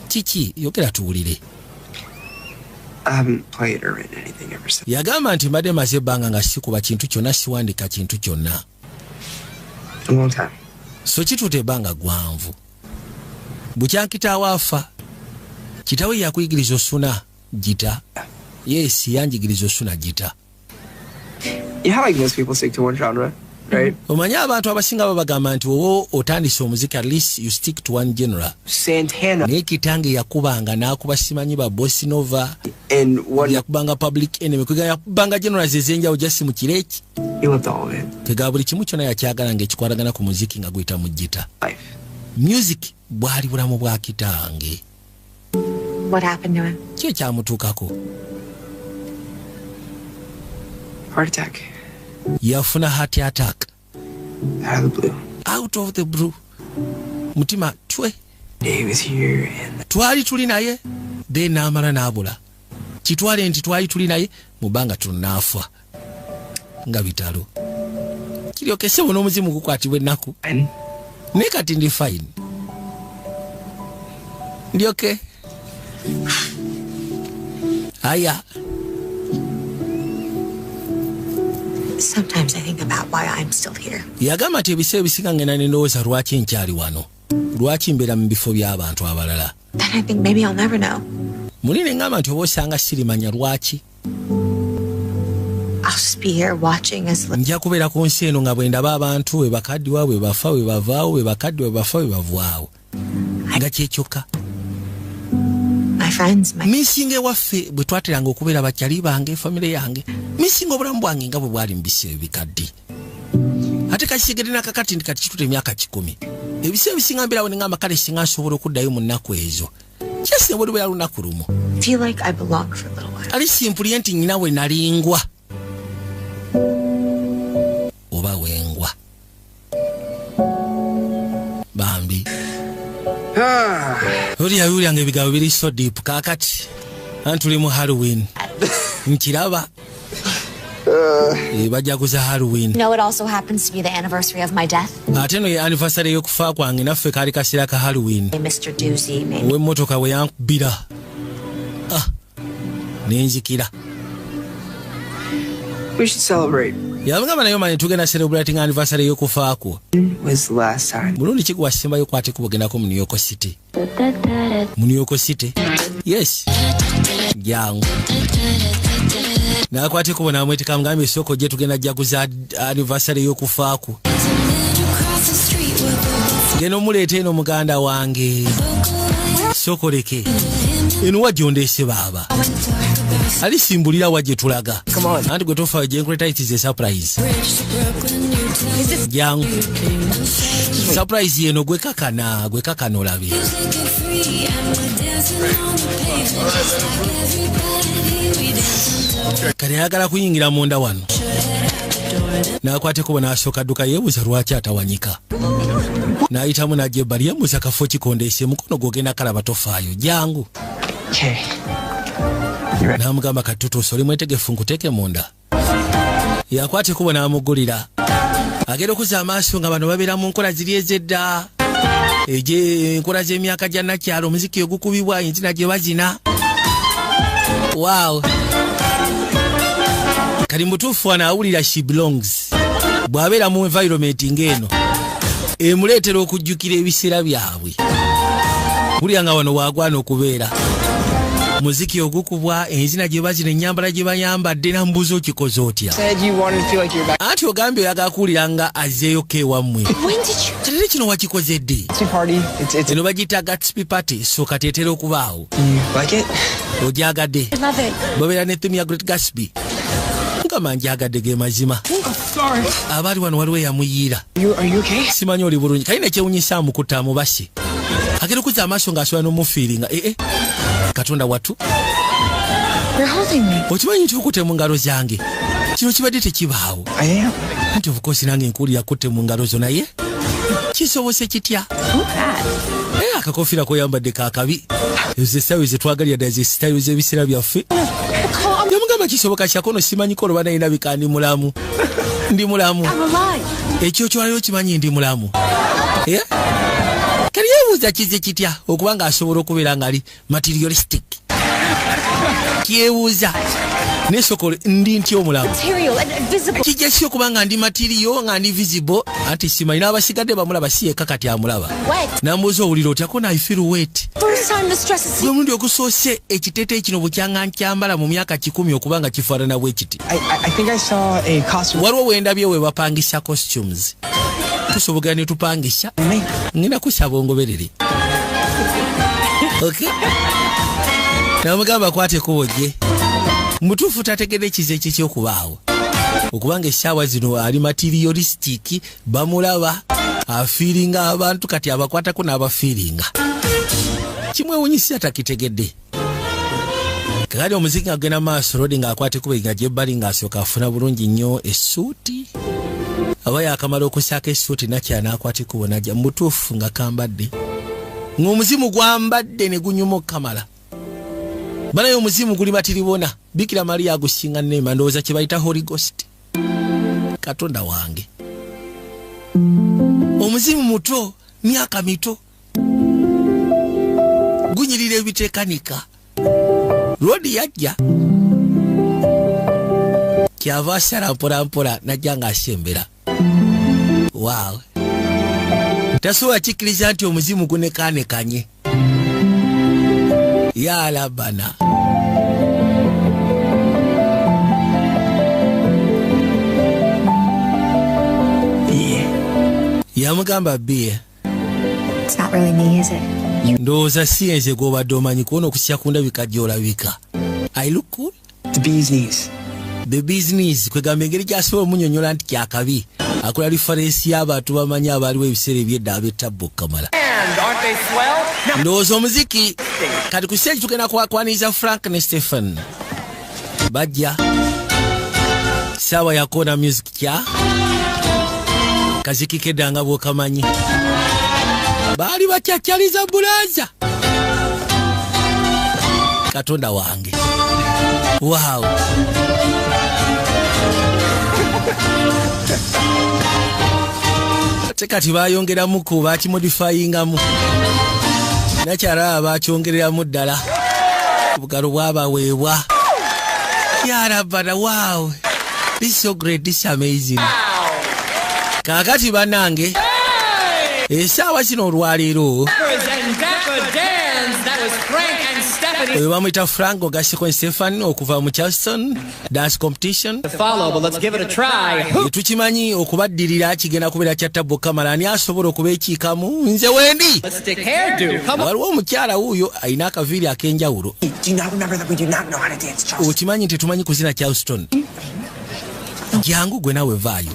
kiki yogera tuwulire yagamba nti mbadde maze ebbanga nga sikuba kintu kyonna siwandika kintu kyonna so kituuta ebbanga gwanvu bukyankitaawo afa kitawe yakuyigiriza osuna gita yes yanjigiriza osuna gita omanyi abantu abasinga babagamba nti wowe otandise omuziki at least you stick to one genre naye kitange yakubanga n'akuba simanyi ba Bossa Nova yakubanga Public Enemy yakubanga genres ez'enjawulo jasi mu kireki tega buli kimu kyonna yakyagala ng'ekikwatagana ku muziki nga guyita mu gita music bwali bulamu bwa kitange kyo kyamutuukako yafuna heart attack out of the blue mutima twe twali tuli naye then n'amala n'abula kitwale nti twali tuli naye mubanga tunaafa nga bitalo kiryokese buno omuzimu gukwatibwa ennaku naye kati ndi fine Ndi okay? Aya. Sometimes I think about why I'm still here. Yagamba ati ebiseera ebisinga ngenda n'endowooza lwaki nkyali wano. Lwaki mbeera mu bifo by'abantu abalala. Then I think maybe I'll never know. Muli ne ngamba nti oba osanga sirimanya lwaki. I'll just be here watching as Nja kubeera ku nsi eno nga bwe ndaba abantu we bakaddiwa we bafa we bavaawo we bakaddiwa we bafa we bavaawo. Nga kyekyokka. my friends, my Misinge waffe bwe twateranga okubeera bakyali bange famire yange. Misinga obulamu bwange nga bwe bwali mu biseera ebikadde. Ate kakitegedde nakakati kati kitute emyaka 10. Ebiseera ebisinga mbeerawo ne ngamba kale singa nsobola okuddayo mu nnaku ezo. Kyesi bwe lubeera lunaku lumu. feel like I belong for a little while. Ali simpuli nti nnyina we nalingwa. Oba wengwa. Bambi. Oli yawulyange ebigambo biri so deep kakati. Antuli mu Halloween. Nkiraba. Bajaguza Halloween. You know, it also happens to be the anniversary of my death. Ate no ye anniversary y'okufa kwange naffe kaali kaseera ka Halloween. Mr. Doozy made me. W'emmotoka we yankubira. Nenzikira. We should celebrate. Yabagamba nayo manye tugenda celebrating anniversary y'okufa kwo. Was the last time. Mulundi ki gwasembayo kwate kubogendako mu New York City. Mu New York City? Yes. Jangu. Nakwate kubona amwetika mgambe isoko je tugenda jaguza anniversary y'okufa kwo. Geno mulete eno muganda wange. Soko leke. Eno wajondese baba. Ali simbulira waje tulaga. Come on. Anti gwe tofa je nkuleta it is a surprise. Jangu. Surprise yeno gwe kakana olabi. Kale yagala kuyingira munda wano. Nakwate kubona ashoka duka yebuza lwaki atawanyika. Naayitamu najje bali yebuza kafo kikondese mukono gogenda kalaba tofaayo. Jangu. Okay. Namugamba katutu soli mwetegefu nkuteke munda. Yakwate kubona amugulira. Agenda okuza amaaso nga bano babeera mu nkola ziri ezedda. Eje nkola z'emyaka gya nakyalo omuziki ogukubibwa enzina gye bazina. Wow. Kali mutuufu anaawulira she belongs. Bw'abeera mu environment ng'eno emuleetera okujjukira ebiseera byabwe. Bulya nga wano waagwana okubeera. Muziki ogukubwa enzina gye bazina ennyambala gye bayambadde na mbuzo kikoze otya. Said you wanted to feel like you're back. Ati ogambye oyagala kuwulira nga azzeeyo kewammwe. When did you? Kirere kino wakikozedde. It's a party. It's Eno bagiyita Gatsby party so kati etera okubaawo. You like it? Ogyagadde. Love it. Babeera ne theme ya Great Gatsby. Ngama njagadde ge mazima. Sorry. Abaali wano waliwo eyamuyiira. Are you okay? Simanyi oli bulungi. Kalina ekyewunyisa amukutta amubase. Agenda okuza amaaso ng'asobola n'omufiiringa. Katonda watu. You're holding me. Okimanyi nti okutte mu ngalo zange. Kino kibadde tekibaawo. I am. Anti of course nange nkuwulira kutte mu ngalo zo naye. Kisobose kitya? Akakofiira koyambadde kaakabi. Ezo essaawa ze twagalira ddala ze sitayiro z'ebiseera byaffe. Yamugamba kisoboka kyakono simanyiko olaba naye ndabika ndi mulamu. Ndi mulamu. I'm alive. Ekyo kywaliwo kimanyi ndi mulamu. Kali yeebuuza kize kitya okuba ng'asobola okubeera ng'ali materialistic. Kyebuuza. Nesokole ndi ntya omulamu. Material and visible. Kijja si okuba nga ndi material nga ndi visible anti simanyi n'abasigadde bamulaba si yekka kati amulaba. Wet. Nambuuza owulira otya ko I feel wet. First time the stress is. Gwe mulundi ogusoose ekiteeteeyi kino bukyanga nkyambala mu myaka 10 okuba nga kifaanana bwe kiti. I think I saw a costume. Waliwo wendabye we bapangisa costumes. Tusobogera ne tupangisa. Ngenda kusaba ongoberere. Okay? Namugamba kwate kubojje. Mutuufu tategedde kize ky'okubaawo. Okubanga essaawa zino ali materialistic bamulaba afiiringa abantu kati abakwatako n'abafiiringa. Kimwewunyisa takitegedde. Kali omuziki agenda maaso rodi ng'akwate kubega gy'ebbali ng'asooka afuna bulungi nnyo essuuti. Aba yakamala okusaaka essuuti nakyana akwate kubona gya mutuufu nga kambadde. Ng'omuzimu gwambadde ne gunyuma okamala. Banayo omuzimu guli batiribona. Bikira Maria agusinga neema ndowooza kye bayita Holy Ghost. Katonda wange. Omuzimu muto, myaka mito. gunyirira ebitekanika Rodi yajja kyava asala mpolampola najja ng'asembera. Wow. Tasobola kikkiriza nti omuzimu gunekaanekanye. Yalabana. Yamugamba bie. It's not really me, is it? Ndowooza si nze gw'obadde omanyi kuwona okusya ku ndabika gy'olabika. I look cool. The bee's knees. The business kwegamba engeri gy'asobola omunyonyola nti kyakabi akola lifarensi y'abantu bamanyi abaaliwo ebiseera ebyedda ab'ettabbo Kamala. Ndowooza omuziki kati ku stage tugenda kwakwaniriza Frank ne Stephen bajja saawa ya Kona Music kya kaziki keddanga bw'okamanyi baali bakyakyaliza bulaza Katonda wange. Wow. Tekati bayongeramu ku bakimodifyingamu nakyala bakyongereramu ddala obugalo bwabaweebwa. Yarabana. Wow, this is so great, this is amazing. Kakati banange esaawa kino olwaleero oyo bamuyita Frank Ogaseko Stephen okuva mu Charleston dance competition. Tukimanyi okubaddirira kigenda kubeera kya Tabo Kamala ani asobola okubeekiikamu nze wendi. Waliwo omukyala wuuyo alina akaviiri ak'enjawulo. Okimanyi nti tumanyi kuzina Charleston. Jangu gwe nawe vaayo.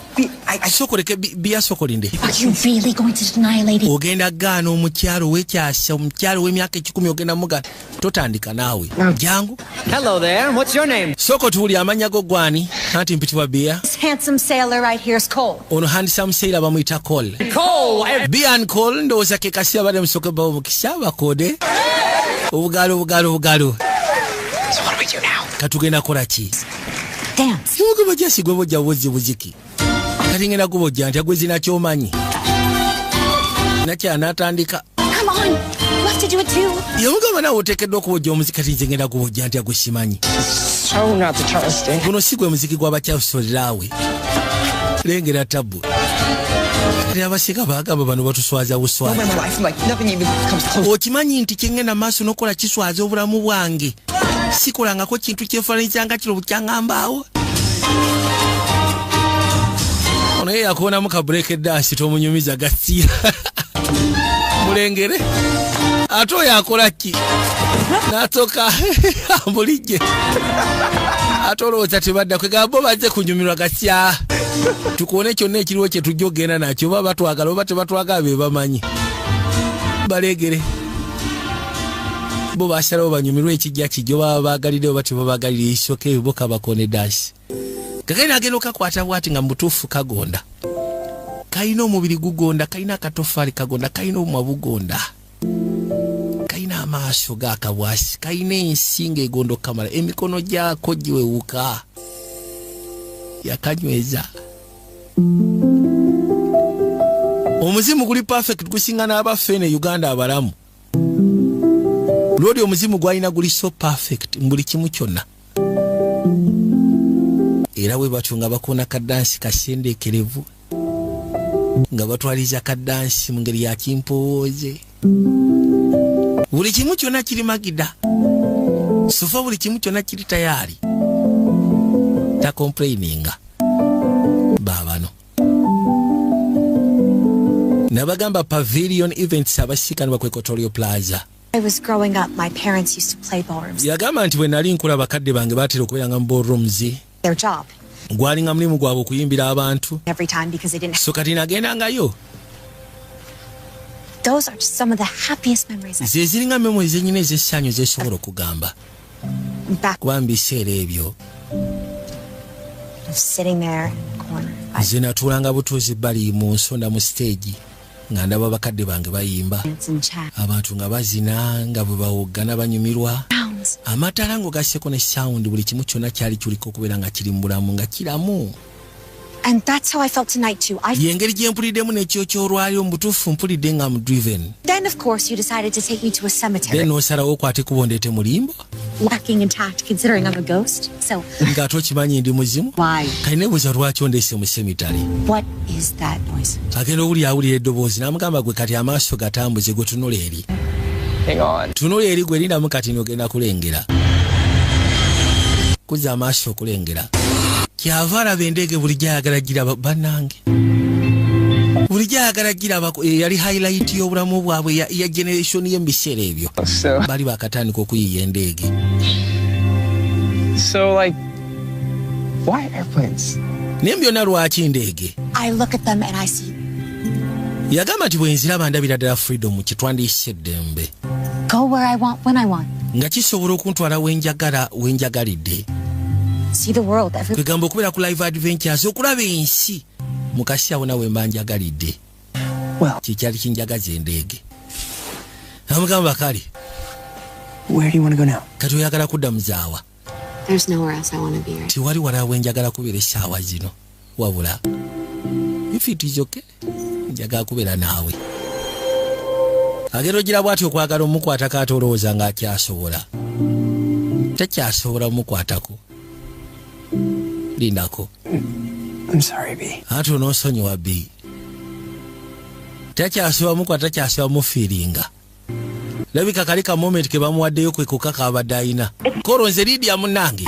Sokoleke bia sokolinde. Are you really going to deny, lady? Ogenda gaana omukyalo w'ekyasa omukyalo w'emyaka 10 ogenda muga totandika naawe. Jangu. Hello there. What's your name? Soko tuuli amanya go gwani anti mpitibwa bia. This handsome sailor right here is Cole. Ono handsome sailor bamuyita Cole. Cole. Bia and Cole ndowooza ke kasiya bade musoke bawo mukisha bakode. Obugalo. So what do we do now? Katugenda kola ki? Dance. Simugo bajasi gwe bojja buziki. Kati ngenda kubojja nti agwezina kyomanyi. Nakya natandika. Come on. You have to do it too. Yamugamba nawe oteekeddwa okubojja omuziki kati nze ngenda kubojja nti agwesimanyi. So not the Charleston. Guno si gwe muziki gw'abakyasolerawe. Lengera Tabu. Kati abasika bagamba bano batuswaza buswaza. Okimanyi nti kyengenda maaso n'okola kiswaza obulamu bwange. Sikolangako kintu kyefaananyizanga kiro bukyangambaawo. Ono ye yakubonamu ka break dance tomunyumiza gasiira. Mulengere. Ate oyo akola ki? N'atoka ambulijje. Ate olowooza tebadda kwegamba bo bazze kunyumirwa gasya. Tukuone kyonna ekiriwo kye tujja okgenda nakyo oba batwagala oba tebatwagala be bamanyi. Balegere. Bo basalawo banyumirwa ekijja kijjo baba baagalire oba tebabagalire isoke boka bakone dance. Kagenda agenda okakwata bwati nga mutuufu kagonda. Kayina omubiri gugonda, kayina akatofaali kagonda, kayina omumwa bugonda. Kayina amaaso gaakabwasi, kayina ensinga egondo Kamala, emikono gyako giwewuka. Yakanyweza. Omuzimu guli perfect gusinga n'abafeene Uganda abalamu. Lodi omuzimu gwalina guli so perfect mbuli kimu kyonna. Era we batyo nga bakona kadansi kasendeekerevu nga batwaliza kadansi mu ngeri ya kimpooze. Buli kimu kyonna kiri magida. Sofa buli kimu kyonna kiri tayari. Ta complaininga. Babano. Nabagamba Pavilion Events abasikani bakwe Kotorio Plaza. I was growing up, my parents used to play ballrooms. Yagamba nti bwe nali nkula bakadde bange batera okubeeranga mu ballrooms. Their job. Gwalinga mulimu gwabwe okuyimbira abantu. Every time because they didn't. So kati nagendangayo. Those are just some of the happiest memories. Ze ziringa memories ennyina ez'essanyu zesobola okugamba. Back Kuba mbiseera ebyo. of sitting there in the corner. Nze natuulanga butuuzi bali mu nsonda mu stage nga ndaba bakadde bange bayimba. Dance and chat. Abantu nga bazina nga bwe bawoggana banyumirwa. Sounds. Amatala ng'ogasseko ne sound buli kimu kyonna kyali kiliko okubeera nga kiri mu bulamu nga kiramu. And that's how I felt tonight too. Yengeri gye mpulidemu n'ekyo ky'olwaliro mu butuufu mpulidde nga I'm driven. Then of course you decided to take me to a cemetery. Then osalawo okwate kubondeete mulimbo. Lacking in tact considering I'm a ghost. So ng'ate okimanyi ndi muzimu. Why? Kalinebuuza lwaki ondeese mu cemetery. What is that noise? Agenda awulira eddoboozi n'amugamba gwe kati amaaso gatambuze gwe tunula eri. Hang on. Tunula eri gwe lindamu kati n'ogenda kulengera. Kuzza amaaso okulengera. Kyava alaba endege bulijjo ayagala giraba bannange. Bulijjo ayagala giraba yali highlight y'obulamu bwabwe ya generation y'ebiseera ebyo. Bali bakatandika okuyiiya endege. So like, why airplanes? Naye byonna lwaki ndege? I look at them and I see. Yagamba nti bwe nziraba ndabira ddala freedom kitwandiyise eddembe. Go where I want when I want. Nga kisobola okuntwala wenjagalidde. See the world. Kwegamba okubeera ku live adventures okulaba ensi mu kasyawo nawe mba njagalidde. Kikyali kinjagaza endege. Amugamba kale. Where do you want to go now? Kati oyagala kudda muzaawa. There's nowhere else I want to be right. Tiwali wala wenjagala kubeera essaawa zino. Wabula. If it is okay. Njagala kubeera naawe. Agero gira bwati okwagala omukwatako ate olowooza ng'akyasobola. Takyasobola omukwatako. Lindako. I'm sorry, B. Ate onoosonyiwa B. Takyasobola mukwata takyasobola mufiiringa. Labika kali ka moment ke bamuwaddeyo kwe kukaka abadde ayina. Koro nze Lydia munnange.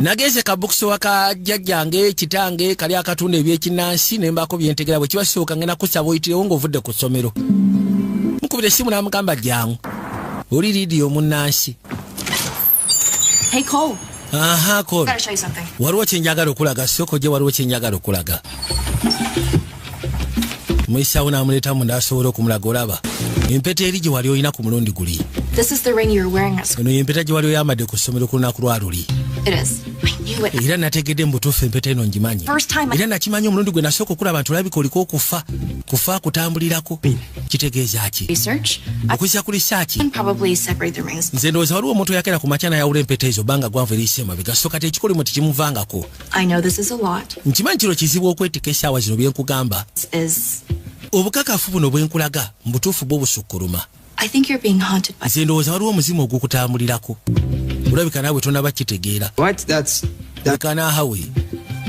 Nageze ka bookstore ka jjajjange kitange kali akatunda ebyekinnansi ne mbako byentegera bwe kibasooka ngena kusaba oyitirewo ng'ovudde ku ssomero. Mukubira essimu n'amugamba jjangu. Oli Lydia omunnansi. Hey, Cole. Aha, Cole. Gotta show you something. Waliwo kye njagala okulaga, soko gye waliwo kye njagala okulaga. Mwisawo n'amuleeta munda asobola okumulaga olaba. Empeta eri gye wali olina ku mulundi guli. This is the ring you were wearing at school. Eno y'empeta gye wali oyambadde ku ssomero ku lunaku lwa luli. It is. I knew it. Era nategedde mu butuufu empeta eno ngimanyi. Era nakimanyi omulundi gwe nasooka okulaba nti olabika oliko okufa. Kufa kutambulirako. Kitegeeza ki? Research. Okuyisa ku research. And probably separate the rings. Nze ndowooza waliwo omuntu yakera ku makya n'ayawula empeta ezo banga gwanvu eriise emabega so kati ekikolimu tekimuvangako. I know this is a lot. Nkimanyi kino kizibu okwetika essaawa zino bye nkugamba. Obukakafu buno bwe nkulaga mu butuufu bwo busukkuluma. I think you're being haunted by. Nze ndowooza waliwo omuzimu ogukutambulirako. Olabika naawe tonaba kitegeera. What? That's naawe.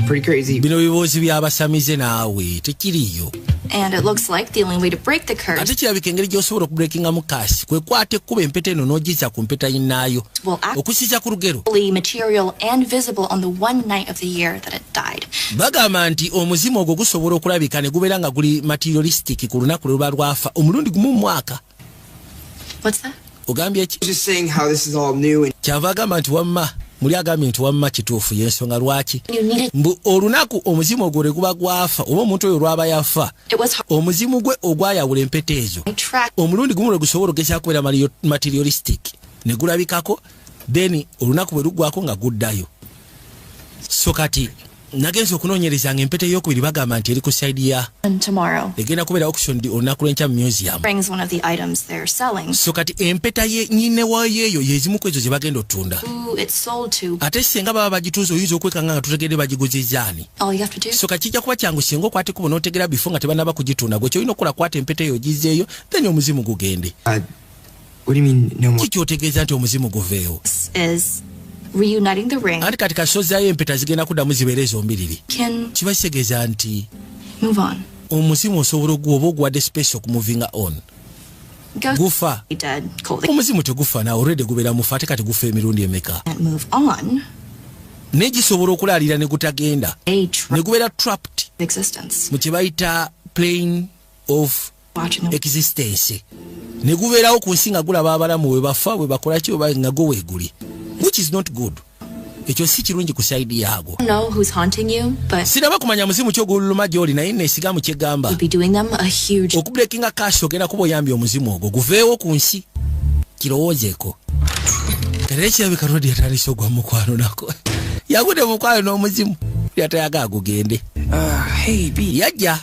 Pretty crazy. Bino biboozi by'abasamize naawe tekiriyo. And it looks like the only way to break the curse. Ate kirabika engeri gy'osobola okubreakinga mu kaasi kwe kwata ekkuba empeta eno n'ogizza ku mpeta yinnaayo. Okusiza ku lugero. Material and visible on the one night of the year that it died. Bagamba nti omuzimu ogwo gusobola okulabika ne gubeera nga guli materialistic ku lunaku lwe luba lwafa omulundi gumu mu mwaka. What's that? Ogambye ki? Just saying how this is all new and Kyava agamba nti wamma muli agambye nti wamma kituufu y'ensonga lwaki mbu olunaku omuzimu ogwo lwe guba gwafa oba omuntu oyo lwaba yafa omuzimu gwe ogwayawula empeta ezo omulundi gumu lwe gusobola ogezaako kubeera materialistic ne gulabikako then olunaku bwe luggwako nga guddayo so kati nagenze okunoonyereza nga empeta ey'okubiri bagamba nti eri ku side ya egenda kubeera auction olunaku lw'enkya mu museum so kati empeta ye nyine waayo eyo yezimu ku ezo ze bagenda otunda ate singa baba bagituuza oyinza okwekanga nga tutegedde bagiguzizaani so kati kijja kuba kyangu singa okwate kubo n'otegera bifo nga tebannaba kugitunda gwe kyolina okukola kwata empeta eyo ogizzeeyo then omuzimu gugende kikyotegeeza nti omuzimu guveewo reuniting the ring. Ati katika sozayo empeta zigenda kuddamu zibeere zombiriri. Kiba kitegeeza nti move on. Omuzimu osobola oba oguwadde space okumuvinga on. Gufa. Omuzimu tegufa na already gubeera mufa ate kati gufa emirundi emeka. Move on. Ne gisobola okulaalira ne gutagenda. Ne gubeera trapped. Existence. Mu kye bayita plane of existence. Ne gubeerawo ku nsi nga gulaba abalamu bwe bafa bwe bakola ki bwe nga go weeguli. Which is not good. Ekyo si kirungi ku side yago. I don't know who's haunting you, but sinaba kumanya muzimu ky'ogululuma gy'oli naye neesiga mu kyegamba. You'll be doing them a huge. Okubreakinga cash ogenda kuba oyambye omuzimu ogwo guveewo ku nsi. Kirowoozeeko. Kale kirabika Rodi yatandise ogwa mukwano nako. Yagudde mukwano n'omuzimu. Yatayagala gugende. Hey, B. Yajja.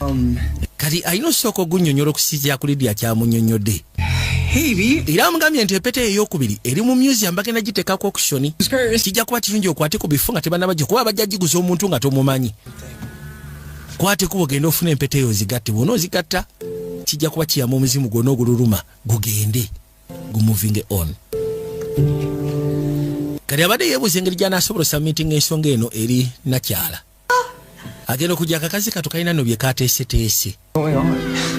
Kati ayina osooka ogunnyonnyola okusinziira ku Lydia kyamunnyonnyodde. Era amugambye nti empeta ey'okubiri eri mu museum bagenda giteekako auction. Kijja kuba kirungi okwate ku bifo nga tebannaba gye kuba bajja giguza omuntu nga tomumanyi. kwate kuba ogenda ofuna empeta eyo zigatte bwona ozigatta kijja kuba kiyama omuzimu gwonna ogululuma gugende moving on. Kati abadde yeebuuza engeri gy'anaasobola submittinga ensonga eno eri nakyala. Agenda okujja akakazi kato kalina nno bye kaateeseteese.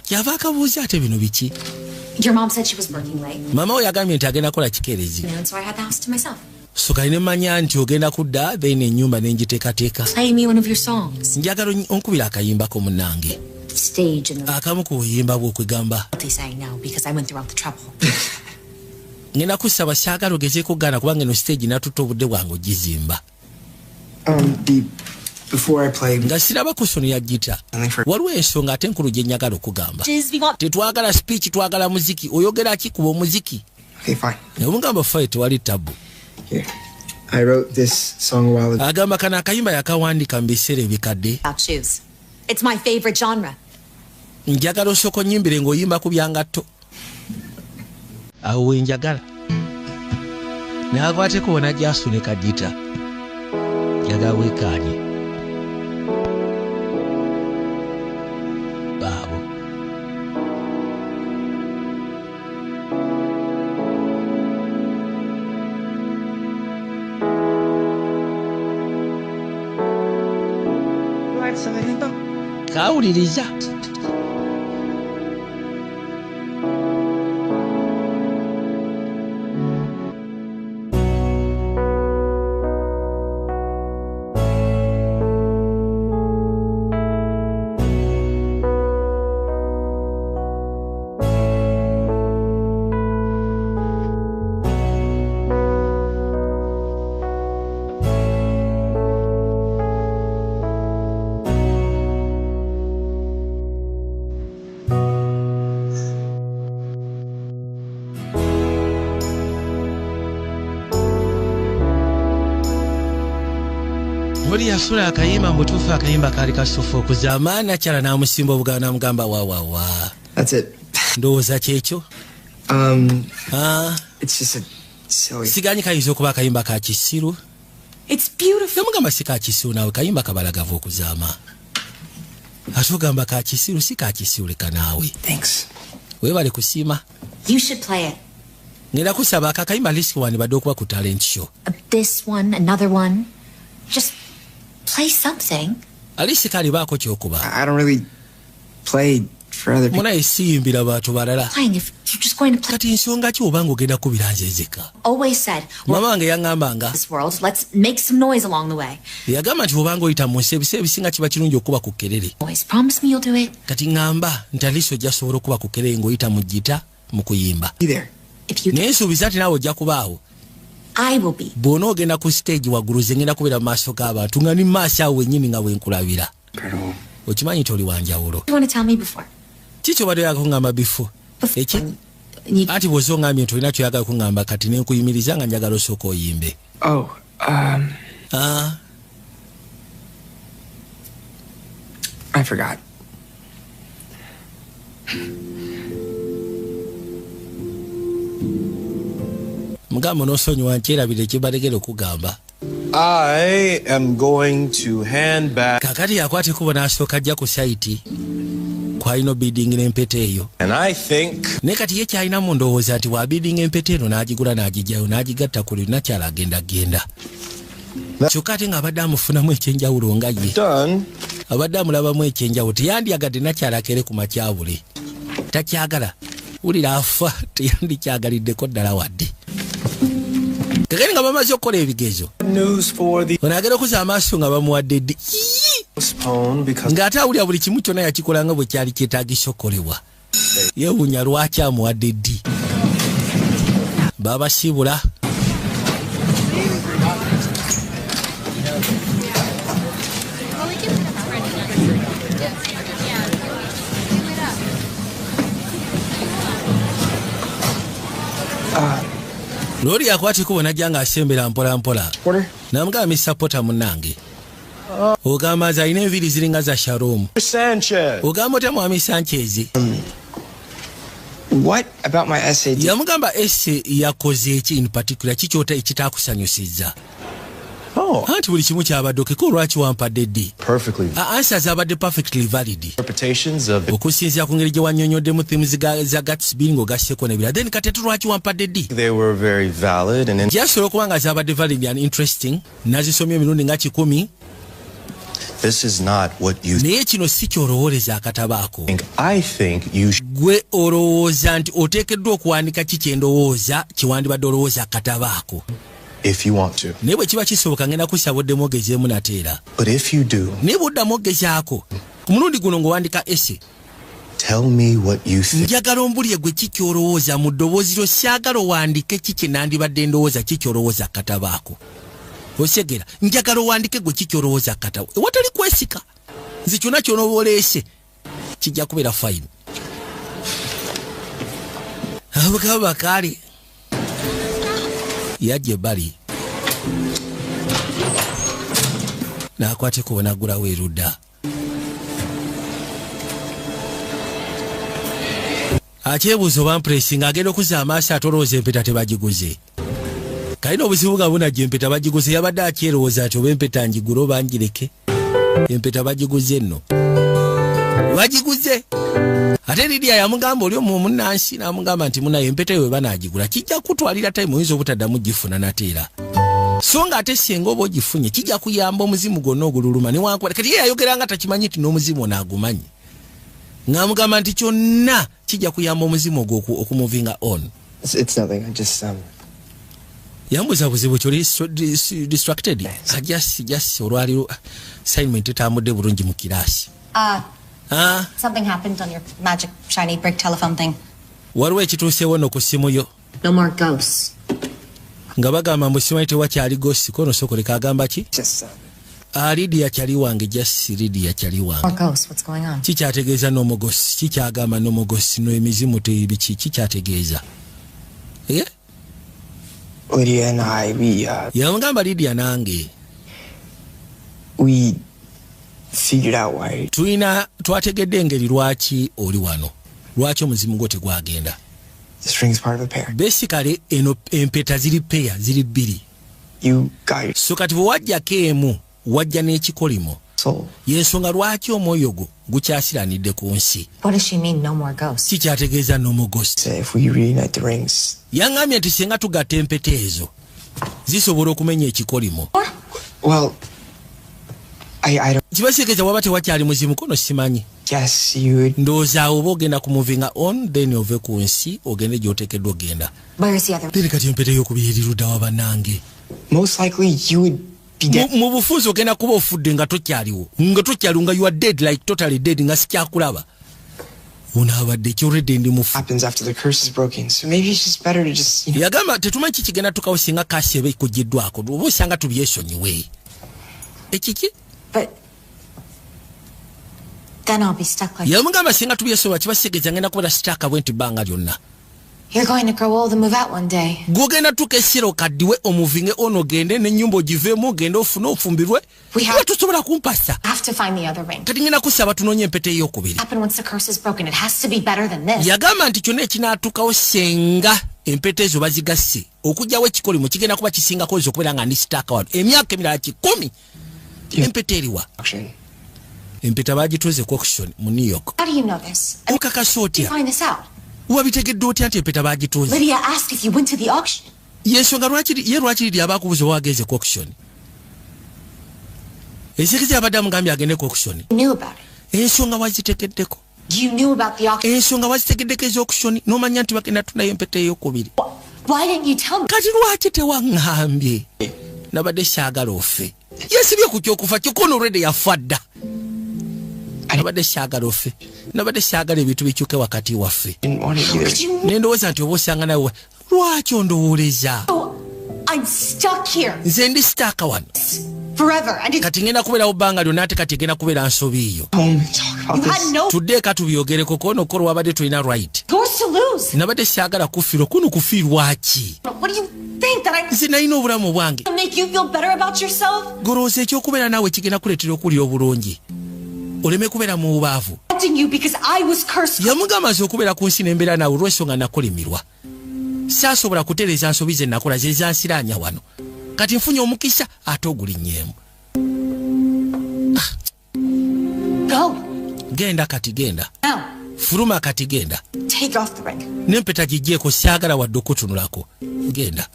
Kyava akabuuza ate bino biki? Your mom said she was working late. Mama we yagambye nti agenda kukola kikeerezi. So I had the house to myself. So kali ne mmanya nti ogenda kudda then ennyumba ne ngiteekateeka. Play me one of your songs. Njagala onkubira akayimbako munnange. Stage and Akamu ku buyimba bw'okwegamba. they say no because I went through all the trouble. Ngenda kusaba saagala ogezeeko okugaana kubanga eno stage natutta obudde bwange ogizimba. Before I play, Nga siraba kusono ya gita. Waliwo ensonga ate enkulu gye njagala okugamba. Tetwagala speech, twagala muziki. Oyogera ki kuba omuziki? okay, fine. Obungamba ffe tewali tabu. Here, I wrote this song a while ago. Agamba kana akayimba yakawandika mu biseera ebikadde. About shoes. It's my favorite genre. Njagala osooka onnyimbire ng'oyimba ku byangatto. Awo wenjagala. N'akwateko wona gy'asunika gita. Njagala weekaanye. Baabo. Kawuliriza. Oli yafuna akayimba mutuufu akayimba kaali kasufu okuzaama nakyala n'amusimba obugalo n'amugamba wa. That's it. Ndowooza kyekyo. It's just a silly. Siganyi kayinza okuba akayimba ka kisiru. It's beautiful. Namugamba si ka kisiru naawe kayimba kabalagavu okuzaama. Ate ogamba ka kisiru si ka kisiru leka naawe. Thanks. Weebale kusiima. You should play it. Ngenda kusaba akakayimba list wandibadde okuba ku talent show. This one, another one. Just play something. Alisi kali baako kyokuba. I don't really play for other people. Munaye siyimbira bantu balala. Playing if you're just going to play. Kati nsonga ki obanga ogenda kubira nzezeka? Always said, we're Mama wange yaŋŋambanga. this world, let's make some noise along the way. Yagamba nti obanga oyita mu nsi ebiseera ebisinga kiba kirungi okuba ku kkerere. Always promise me you'll do it. Kati ŋŋamba nti Alisi ojja sobola okuba ku kkerere ng'oyita mu gita mu kuyimba. Be there. If you Naye nsuubiza nti naawe ojja kubaawo. I will be. Bw'ona ogenda ku stage waggulu ze ngenda kubeera mu maaso g'abantu nga ni mu maaso awo wennyini nga bwenkulabira. Okimanyi nti oli wanjawulo. You want to tell me before? Kiki obadde oyagala kuŋŋamba bifo? Eki? Anti bw'oza oŋŋambye nti olina kyoyagala kuŋŋamba kati ne nkuyimiriza nga njagala osooka oyimbe. Oh, I forgot. Mugamba n'osonyiwa nkyerabira ekibalegera okugamba. I am going to hand back. Kakati yakwata ekubo n'asooka ajja ku sayiti kwalina bidding n'empeta eyo. And I think. Naye kati ye kyalinamu ndowooza nti wa bidding empeta eno n'agigula n'agijjayo n'agigatta ku lunakyala agenda. Kyokka ate ng'abadde amufunamu ekyenjawulo nga ye. Abadde amulabamu ekyenjawulo teyandyagadde nakyala akere ku makyabule. Takyagala. Wulira afa teyandikyagaliddeko ddala wadde. Kakati nga bamaze okukola ebigezo. Onaagera okuza amaaso nga bamuwadde ddi. Ng'ate awulira buli kimu kyonna yakikola nga bwe kyali kyetaagisa okukolebwa. Yeewuunya lwaki amuwadde ddi. Baabasiibula. Lori yakwata ekubo najja ng'asembera mpola mpola. Namugamba Mr. Potter munnange. Ogamba nti alina enviiri ziringa za Shalom. Ogamba otya mwami Sanchez? What about my essay? Yamugamba essay yakoze eki in particular kikyota ekitaakusanyusizza. No. Anti buli kimu kyabadde ko lwaki wampadde ddi? Perfectly. Answers abadde perfectly valid. Interpretations of okusinziira ku ngeri gye wannyonnyoddemu themes za Gatsby ng'ogasseko n'ebirala. Then kati ate lwaki wampadde ddi? they were very valid and Gyasobola okuba nga zabadde valid and interesting. Nazisomye emirundi nga 10. this is not what you naye kino si kyolowooleza akatabaako. think. I think you Gwe olowooza nti oteekeddwa okuwandika ki kye ndowooza kiwandibadde olowooza akatabaako. if you want to. naye bwe kiba kisoboka ngenda kusaba oddemu ogezeemu nateera. But if you do, naye bw'oddamu ogezaako ku mulundi guno ng'owandika ese tell me what you think. njagala ombulye gwe ki kyolowooza mu ddoboozi lyo, saagala owandike ki kye nandibadde ndowooza ki kyolowooza akatabaako. osegera njagala owandike gwe ki kyolowooza akatabaako. watali kwesika nze kyonna kyonooba oleese kijja kubeera fine. abagabo bakaale yajja ebbali n'akwateko nagulawo erudda. akyebuuza oba mpresi ng'agenda okuzza amaaso atolowooza empeta tebagiguze. kalina obuzibu nga bunajja empeta bagiguze. yabadde akyerowooza ati oba empeta njigule oba njireke. empeta bagiguze nno bagiguze. ate Lydia yamugamba oli omu munnansi n'amugamba nti munayo empeta eyo banaagigula kijja kutwalira time oyinza obutaddamu gifuna nateera. so nga ate senga oba ogifunye kijja kuyamba omuzimu gwonna ogululuma newankubadde kati ye yayogeranga takimanyi nti n'omuzimu onaagumanyi. ng'amugamba nti kyonna kijja kuyamba omuzimu ogwo okumuvinga on. It's nothing. I just yambuza buzibu kyoli distracted. just olwaliro assignment etambudde bulungi mu kiraasi. Something happened on your magic shiny brick telephone thing. waliwo ekituuseewo no ku simu yo. No more ghosts. nga bagamba mbu simanyi tewakyali gosi kono sokoleka agamba ki? just Lydia kyali wange just Lydia kyali More wange. ghosts. What's going on? Kikyategeeza n'omugosi kikyagamba n'omugosi n'emizimu tebiki kikyategeeza. Lydia and I, yamugamba Lydia nange we figured out why. twategedde engeri lwaki oli wano, lwaki omuzimu gwo tegwagenda. This ring's part of a pair. Basically eno empeta ziri pair ziri bbiri. You got so kati bwe wajjako emu wajja n'ekikolimo. soul. Yensonga lwaki omwoyo gwo gukyasiranidde ku nsi. What does she mean, no more ghosts? Kikyategeeza n'omugosi. Say if we reunite the rings. Yangambye nti singa tugatta empeta ezo zisobola okumenya ekikolimo. Well, I don't kibaseekeza waba tewakyali muzimu kono simanyi. guess you would. Ndowooza oba ogenda kumuvinga on then ove ku nsi ogende gy'oteekeddwa ogenda. Where is the other? Then kati empeta ey'okubiri eri ludda wa bannange. Most likely you would be dead. mu bufuzi ogenda kuba ofudde nga tokyaliwo nga you are dead, like totally dead, nga sikyakulaba. Unaabadde kyoredde ndi mufu. Happens after the curse is broken. So maybe it's just better to just, yagamba tetumanyi kikigenda tukawo singa kasi eba ekugiddwako oba osanga tubyesonyiwe. Ekiki But then I'll be stuck like. yamugamba singa tubyesobola kibaseegeza ngenda kubeera sitaaka bwe nti bbanga lyonna. You're going to grow old and move out one day. Gwogenda tukesera okaddiwe omuvinge ono ogende n'ennyumba ogiveemu ogende ofune ofumbirwe. Iwe tusobola kumpasa. I have to find the other ring. Kati ngenda kusaba tunoonye empeta ey'okubiri. Happen once the curse is broken. It has to be better than this. Yagamba nti kyonna ekinaatukawo senga empeta ezo bazigasse okugyawo ekikolimo kigenda kuba kisingako ezo okubeera nga ndi sitaaka wano emyaka emirala 10. empeta eriwa. Empeta bagituuze ku auction mu New York. How do you know this? Okakasa You otya? find this out? Wabitegedde otya nti empeta bagituuze? Lydia asked if you went to the auction. Yensonga lwaki Lydia abakubuza wageze ku auction. Ensekezi yabadde amugambye agende ku auction. You knew about it. Ensonga wazitegeddeko. You knew about the auction. Ensonga wazitegeddeko ez'auction n'omanya nti bagenda tunayo empeta ey'okubiri. Why didn't you tell me? Kati lwaki tewaŋŋambye? Nabadde saagala ofe. Yesibye ku kyokufa kyokono already yafa dda. Nabadde saagala ofe. Nabadde saagala ebintu bikyuke wakati waffe. Didn't want it either. Nendowooza nti oba osanga nawe lwaki ondowooleza? I'm stuck here Nze ndi sitaaka wano. forever. And Kati ngenda kubeerawo bbanga lyonna ate kati egenda kubeera nsobi iyo. Home and talk about you had this. no Tuddeeka tubyogereko kono kolo wabadde tulina right. yours to lose. Nabadde saagala kufiirwa kuno kufiirwa ki? What do you think that I'm Nze nalina obulamu bwange. to make you feel better about yourself? Golowooza ekyokubeera naawe kigenda kuleetera okulya obulungi. Oleme kubeera mu bubaavu. Wanting you because I was cursed. Yamugamba nze okubeera ku nsi n'embeera naawe olw'ensonga nakolimirwa. Saasobola kutereeza nsobi ze nakola ze zansiraanya wano. kati nfunye omukisa ate ogulinyeemu. Go. Genda kati genda. Now. Fuluma kati genda. Take off the ring. Nempeta gigyeko syagala wadde okutunulako. Genda.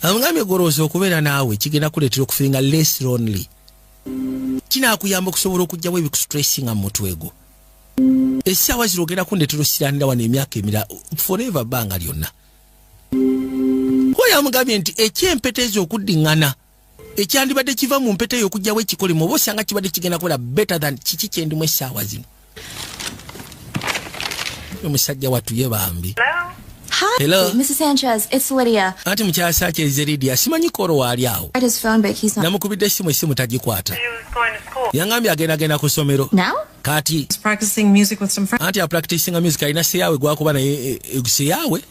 Amugambye gorooza okubeera naawe kigenda kuleetera okufiringa less lonely. Kinaakuyamba okusobola okugyawo ebikustressing mu mutwe gwo. Essaawa zino ogenda kundeetera osiranira wano emyaka emira forever bbanga lyonna. Oyo amugambye nti ekyempeta ezo okuddiŋŋana ekyandibadde kiva mu mpeta eyo okugyawo ekikolemu oba osanga kibadde kigenda kubeera better than kiki kyendimu essaawa zino. Omusajja wattu ye bambi. Hi, Hello. Mrs. Sanchez. It's Lydia. Anti mukyasa kyeze Lydia simanyi Koro waali awo. I his phone, but he's not. Namukubidde essimu tagikwata. Yangambye agenda ku ssomero. Now? Kati He's practicing music with some friends. anti a practicing music alina seyawe gwakuba naye seyawe.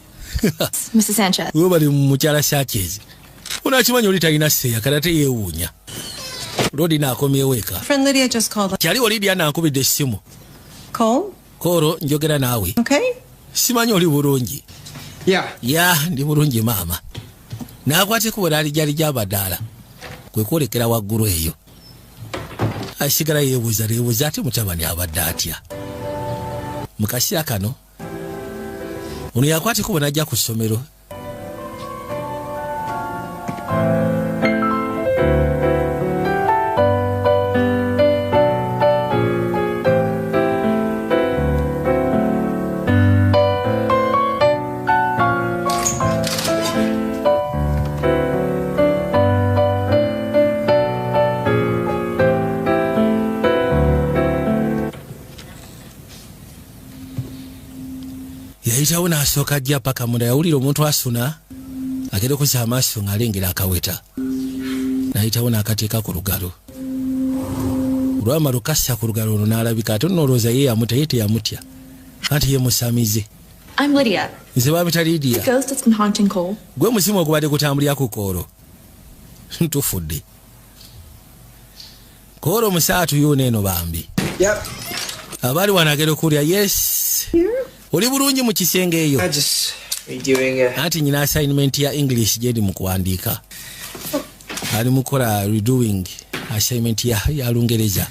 Mrs. Sanchez. Wewe bali mukyala Sanchez. Unakimanyi oli talina seya kadate yeewuunya. Rodi naakomyewo eka. Friend Lydia just called. Kyaliwo Lydia nankubidde essimu. Cole? Koro njogera naawe. Okay. Simanyi oli bulungi. Yeah. Ndi bulungi maama. Naakwate kuba alijja abadaala. Kwe kwolekera waggulu eyo. Asigala yeebuuza ate mutabani abadde atya. Mu kaseera kano ono yakwate kuba n'ajja ku ssomero. Yayitawo n'asooka ajja paka munda yawulira omuntu asuna agenda okuzza amaaso ng'alengera akaweta. N'ayitawo n'akateeka ku lugalo. Olwamala okassa ku lugalo olwo n'alabika ate n'olowooza ye yamutya ye teyamutya. Anti ye musamize. I'm Lydia. Nze baamita Lydia. The ghost that's been haunting Cole. Gwe musimu ogubadde gutambulira ku Koolo. Ntufudde. Koolo musaatu yuno eno bambi. Yep. Abaali wanagera okuwulira yes. Oli bulungi mu kisenge eyo. I just redoing it. Anti nyina assignment ya English gye ndi mu kuwandiika. Ali mukola redoing assignment ya Lungereza.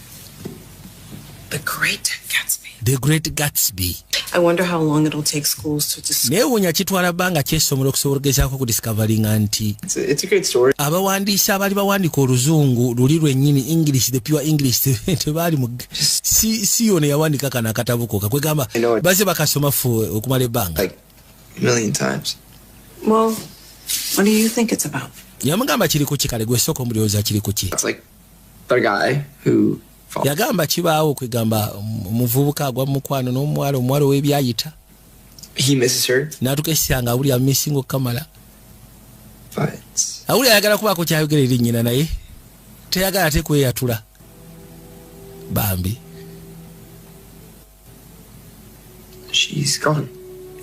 The Great Gatsby. The Great Gatsby. I wonder how long it'll take schools to just. Neewuunya kitwala bbanga ky'essomero okusobola okugezaako ku discovering nti It's a great story. abawandiisi abaali bawandiika oluzungu luli lwennyini English, the pure English tebaali mu si yono yawandiika kano akatabo kokka kwegamba baze bakasoma fu okumala ebbanga. Like a million times. Well, what do you think it's about? Yamugamba kiri ku ki kale gwe sooka omulowooza kiri ku ki. It's like the guy who Yagamba kibaawo kwegamba omuvubuka agwa mu mukwano n'omuwala w'ebyayita. he misses her. N'atukesanga awulira missing okamala. But Awulira ayagala kubaako kyayogera eri nnyina naye teyagala ate kweyatula. Bambi. she's gone.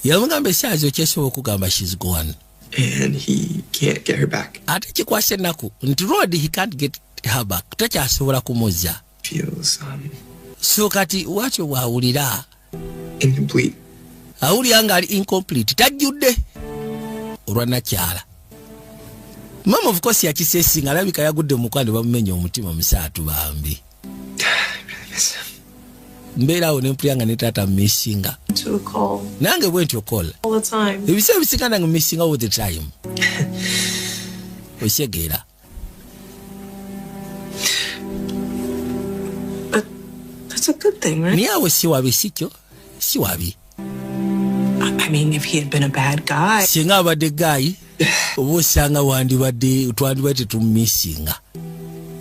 Yamugamba essaawa zo kyesobola okugamba she's gone. And he can't get her back. Ate kikwasa ennaku nti Rod he can't get her back. Takyasobola kumuzza. Feels So kati wakyo bw'awulira incomplete. awulira ng'ali incomplete tajjudde olwanakyala. Mama of course yakiseesinga alabika yagudde mu mukwano bamumenya omutima musaatu bambi. I really miss him. Mbeeraawo ne mpulira nga ne taata mmissinga. To call Nange bwe ntyo kola. all the time. Ebiseera ebisinga nange mmissinga all the time. Osegeera. But that's a good thing, right? Naye awo si wabi si kyo. Si wabi. I mean, if he had been a bad guy. Singa abadde gaayi oba osanga twandibadde tummissinga.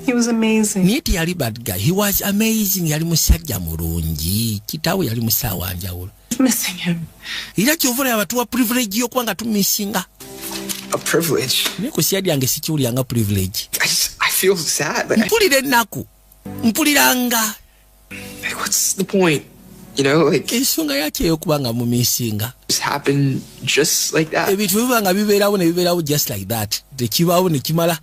He was amazing. Naye teyali bad guy. He was amazing. Yali musajja mulungi. Kitaawe yali musawo wa njawulo. Missing him. Era kyova olaba tuwa privilege y'okuba nga tummissinga. A privilege. Naye ku siyadi yange sikiwulira nga privilege. I feel sad. Like, Mpulira ennaku. Mpuliranga. like, what's the point? You know, like, Ensonga yaki ey'okuba nga mumissinga. just happened just like that. Ebintu biba nga bibeerawo ne bibeerawo just like that. Tekibaawo ne kimala.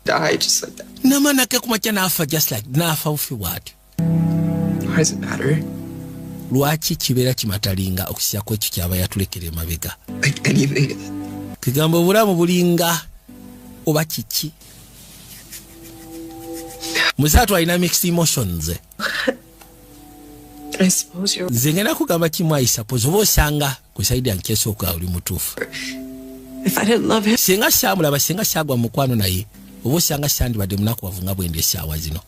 Die just like that. Namanake kumakya n'afa just like n'afa bufi bw'atyo. Why does it matter? Lwaki kibeera kimatalinga okusyako ekyo kyaba yatulekera emabega. Like anything. kigamba obulamu bulinga oba kiki musatu alina mixed emotions. I suppose you're... zengena kugamba kimu I suppose oba osanga kusaidi ankeso kwa uli mutufu. If I didn't love him... senga shamulaba senga shagwa mukwano naye oba osanga sandibadde munakuwavu nga bwende essaawa zino.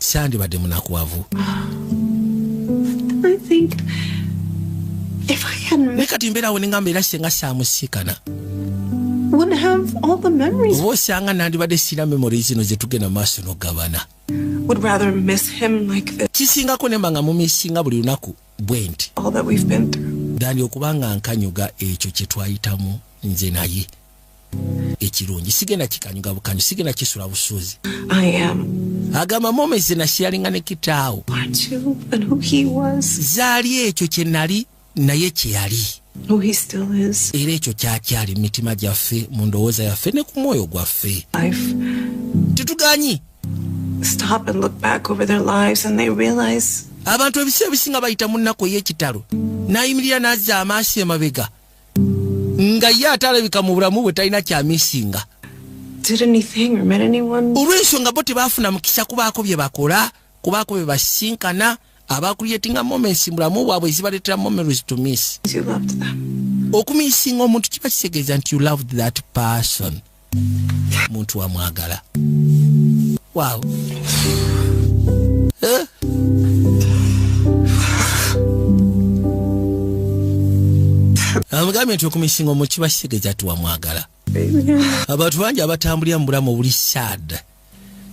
Sandibadde munakuwavu. I think if I hadn't met... Nekati mbeerawo nengamba era senga shamusikana wouldn't have all the memories. oba osanga nandibadde sina memories zino zetugenda maaso n'ogabana. Would rather miss him like this. Kisingako nemba nga mumisinga buli lunaku bwenti. All that we've been through. Dani okubanga nkanyuga ekyo kye twayitamu nze naye. Ekirungi sigenda kikanyuga bukanyu sigenda kisula busuuzi. I am. Agamba moments na sharinga ne kitaawo. Aren't you? And who he was. Zaali ekyo kye nali naye kye yali. Who he still is. Era ekyo kyakyali mu mitima gyaffe mu ndowooza yaffe ne ku mwoyo gwaffe. Tetuganyi. Stop and look back over their lives and they realize abantu ebiseera bisinga bayita mu nnaku ey'ekitalo n'ayimirira n'azza amaaso emabega nga ye atalabika mu bulamu bwe talina kyamisinga. Did anything or met anyone? Olw'ensonga bo tebaafuna mukisa kubaako bye bakola kubaako bye basinkana abaakuliyetinga moments mu bulamu bwabwe ezibaleetera memories to miss. You loved them. Okumisinga omuntu kiba kitegeeza nti you loved that person. Muntu wamwagala. Wow. Amugambye nti okumisinga omuntu kiba kitegeeza nti wamwagala. Abantu bangi abatambulira mu bulamu obuli sad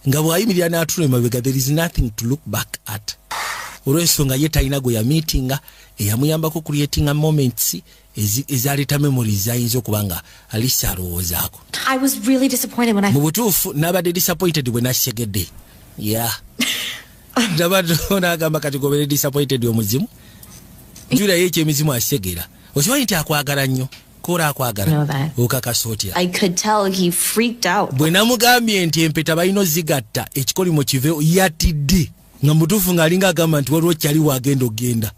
nga bw'ayimirira n'atula emabega there is nothing to look back at. Olw'ensonga ye talina gwe yamiitinga eyamuyambako creating moments ezaleeta memories zayinza okuba nga alisa alowoozaako. I was really disappointed when I... mu butuufu n'abadde disappointed bwe nasegedde. Yeah. Nabadde n'agamba kati gobere disappointed omuzimu. Jula ye ekyemizimu asegera. Okimanyi nti akwagala nnyo. Kola akwagala. Okakasa otya. I could tell he freaked out. Bwe namugambye nti empeta balina ozigatta ekikolimo kive yatidde. Nga mutuufu ng'alinga agamba nti waliwo kyali wagenda ogenda.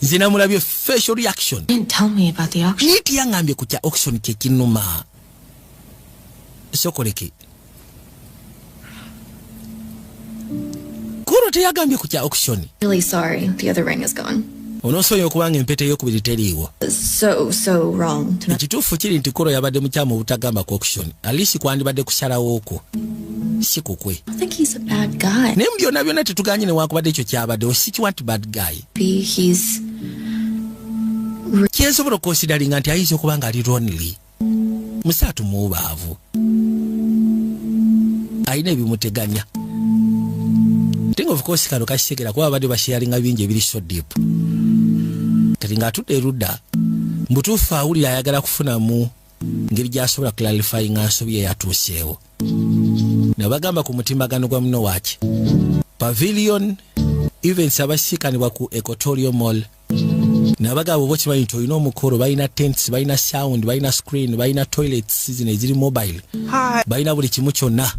Nze namulabye facial reaction. Didn't tell me about the auction. Niti yangambye ku kya auction kye kinnuma. Sokoleke. Kuro teyagambye ku kya auction. Really sorry. The other ring is gone. Onosobola okubanga empeta ey'okubiri teriiwo. So wrong. Ekituufu kiri nti Kuro yabadde mukyamu obutagamba ku auction. Alisi kwandibadde kusalawooko. Si kukwe. I think he's a bad guy. Naye byonna byonna tetuganye ne wankubadde ekyo kyabadde osikiwant bad guy. He's... Kyensobola okukonsideringa nti ayinza okuba nga ali lonely. Musaatu muubaavu. Alina ebimuteganya. Think of course kano kasegera kuba abadde basharinga bingi ebiri so deep. Kati ng'atudde erudda mbutuufu awulira ayagala kufunamu ngeri gy'asobola clarifying nsobi ye yatuuseewo. Nabagamba ku mutimbagano gwa muno waaki. Pavilion events abasiikanibwa ku Equatorial Mall. Nabagamba bo kimanyi nti olina omukolo balina tents balina sound balina screen balina toilets zino eziri mobile. Balina buli kimu kyonna.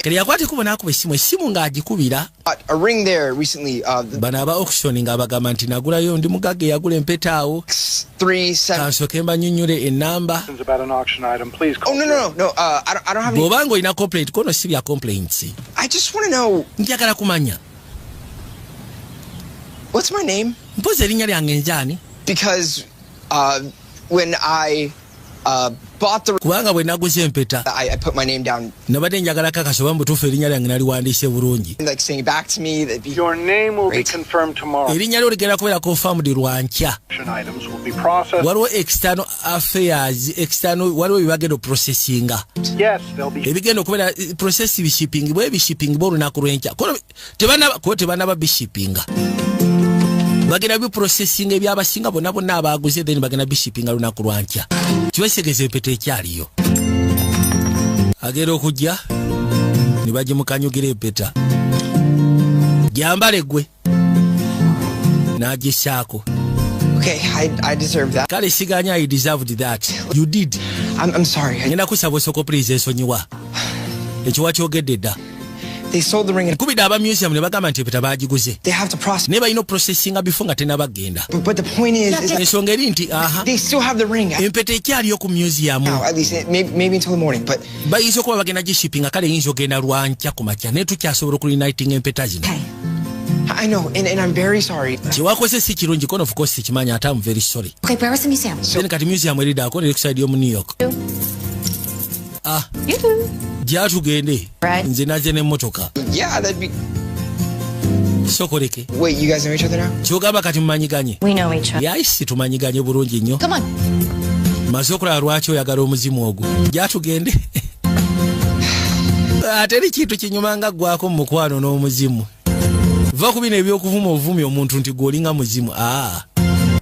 Kali yakwate kuba nakuba essimu ng'agikubira. A ring there recently. Bano aba auction ng'abagamba nti nagulayo ndi mugagga eyagula empeta awo. 37. Kansooke mbannyonnyole ennamba. Oh, no. I don't have any... Bw'obanga olina complaint kono si bya complaints. I just want to know... Njagala kumanya. What's my name? Mpozi erinnya lyange njaani? Because when I bought the... Kubanga bwe naguze empeta. I put my name down. Nabadde njagala kakasa oba mbutuufu erinnya lyange naliwandiise bulungi. Like saying it back to me. That'd be... Your name will be confirmed tomorrow. Erinnya lyo ligenda kubeera confirmed lwankya. Items will be processed. Waliwo external affairs, waliwo ebibagenda processinga. Yes, they'll be... Ebigenda okubeera process bishipping bwe bishipping bo olunaku lw'enkya. Kono tebanaba bishippinga. Bagenda bi processing ebyabasinga bonna abaguze then bagenda bishippinga lunaku lwankya. Kibasigeza empeta ekyaliyo. Agera okujja ne bagimukanyugira empeta. Gyambale gwe. Nagisaako. Okay, I deserve that. Kale siganya I deserved that. You did. I'm sorry. Ngenda kusaba osoko please ensonyiwa. Ekiwa kyogedde dda. They sold the ring and kubida aba museum ne bagamba nti empeta bagiguze. they have to process. Ne bayino processing before nga tenabagenda. But the point is ensonga eri nti they still have the ring. Empeta ekyaliyo ku museum. Now, at least maybe until the morning, but bayinza okuba bagenda gishipping kale yinza ogenda lwankya ku makya ne tukyasobola okureuniting empeta zino. I know, and I'm very sorry. Kiwakoze si kirungi kono of course kimanya ata I'm very sorry. Okay, where was the museum? Then kati museum eri dako ne kuside yo mu New York. You too. Jatugende. Right. Nze naze n'emmotoka. Yeah, that'd be. Sokoleke. Wait, you guys know each other now? Kyogamba kati mumanyiganye. We know each other. Yaisi tumanyiganye bulungi nnyo. Come on. Maze okulaba lwaki oyagala omuzimu ogwo. Jatugende. Ateri kintu kinyumanga gwako mu mukwano n'omuzimu. Va kubina ebyokuvuma ovumi omuntu nti gwolinga muzimu.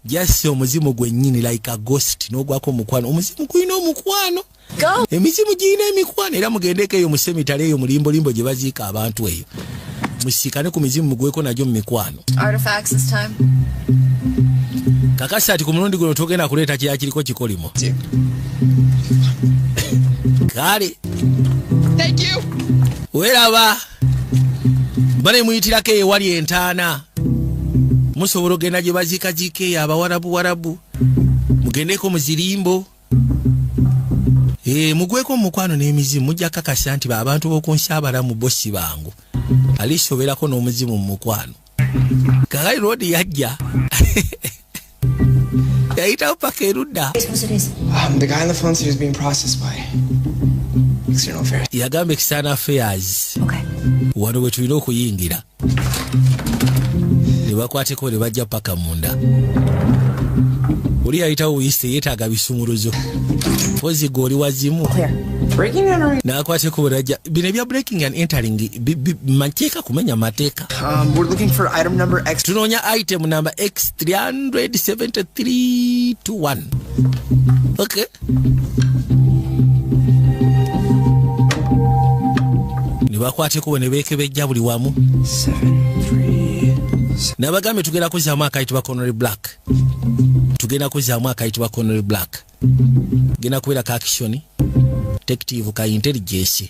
Just omuzimu gwennyini like a ghost n'ogwako mukwano. Omuzimu gulina omukwano. Go. Emizimu giyina emikwano era mugendeko eyo mu semitale eyo mulimbolimbo gye baziika abantu eyo. Musikane ku mizimu mugweko nagyo mu mikwano. Artifacts this time. Kakasi ati ku mulundi guno togenda kuleeta kya kiriko kikolimo. Kale. Thank you. Weraba. Bale muyitirako ewali entaana. Musobola ogenda gye baziikaziika eyo abawarabu. Mugendeko mu zirimbo. Mugweko mukwano n'emizimu mujja kakasa nti abantu b'okunsi abalamu bossi bangu. Alisoberako n'omuzimu mu mukwano. Kagai road yajja. Yayitawo paka erudda. The guy on the phone said he was being processed by External Affairs. Yagamba External Affairs. Okay. Wano we tulina okuyingira. Ne bakwateko ne bajja paka munda. Oli yayitawo uyise yeetaaga bisumuluzo. Pozi goli wazimu. Breaking and entering. Nakwateko bw'ajja. Bino ebya breaking and entering mateeka kumenya mateeka. We're looking for item number X. Tunoonya item number X37321. Okay. Ne bakwateko ne beekebejja buli wamu. 7-3. Nabagambe tugenda kuzaamu akayitibwa Connery Black. Tugenda kuzaamu akayitibwa Connery Black. Genda kubeera ka action. Detective ka intelligence.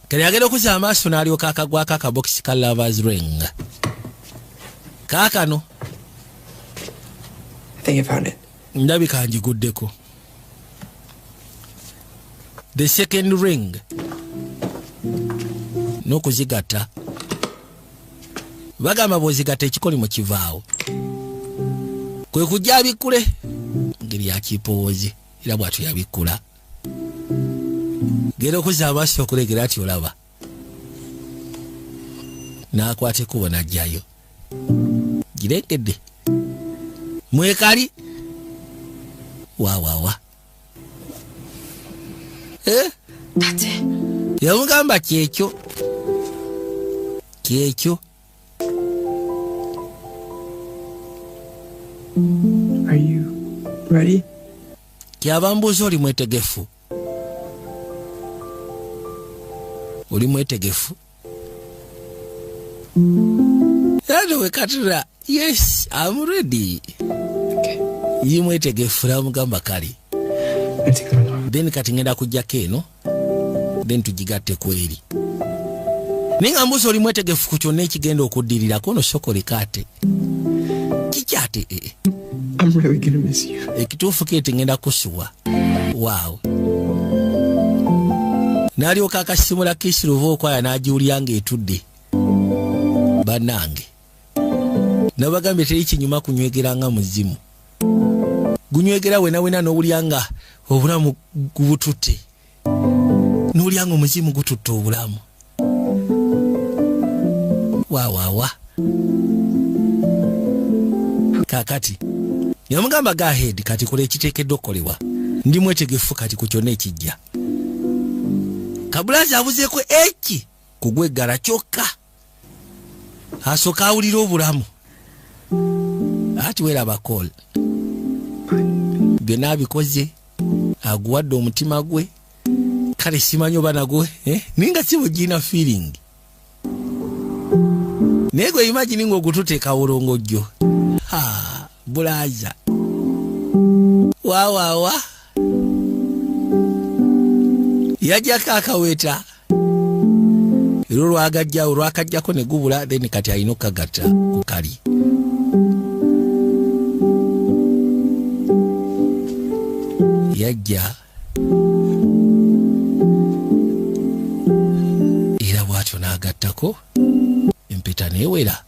Kale agenda okuzza amaaso n'alyoka akagwako akabox ka Lovers Ring. Kaakano. I think I found it. Ndabika njiguddeko. The second ring. N'okuzigata. Bagamba bw'ozigata ekikoli mu kivaawo. Kwe kujja abikkule. Ngeri yakipoozi. Era bw'atu yabikkula. Genda okuzza amaaso okulegera ati olaba. N'akwateko bo n'ajjayo. Girekedde. Mwekali. Wa. That's it. Yamugamba kyekyo. Are you ready? Kyabambuuza oli mwetegefu. Oli mwetegefu. Yado wekatira. Yes, I'm ready. Okay. Yi mwetegefu namugamba kali. Then kati ngenda kujjako eno. Then tugigatte kweri. Ninga mbuso oli mwetegefu ku kyonna ekigenda okuddirira kono sokoleka ate. Kikyate I'm really gonna miss you. Ekituufu kete ngenda kusuwa. Wow. Nalyoka akasimula kisiruva okwaya n'agiwulya ng'etudde. Bannange. Nabagambye teri kinyuma kunywegera nga muzimu. Gunywegera wena n'owulya nga obulamu gubututte. N'owulya nga omuzimu gututte obulamu. Wa. Kakati. Yamugamba go ahead kati kola ekiteekeddwa okukolebwa. Ndi mwetegefu kati ku kyonna ekijja. Kabulazi abuzeeko eki kugweggala kyokka. Asooka awulira obulamu. Ati weeraba call. Byonna abikoze. Aguwadde omutima gwe. Kale simanyi oba nagwe. Ninga si bugina feeling. Naye gwe imagine ng'ogututeeka olongojjo. Bulaza. Wa. Yajjako akaweta. ero lwakajjako ne gubula then kati alina okukagatta ku kali. Yajja era bw'atyo n'agattako empeta neewera.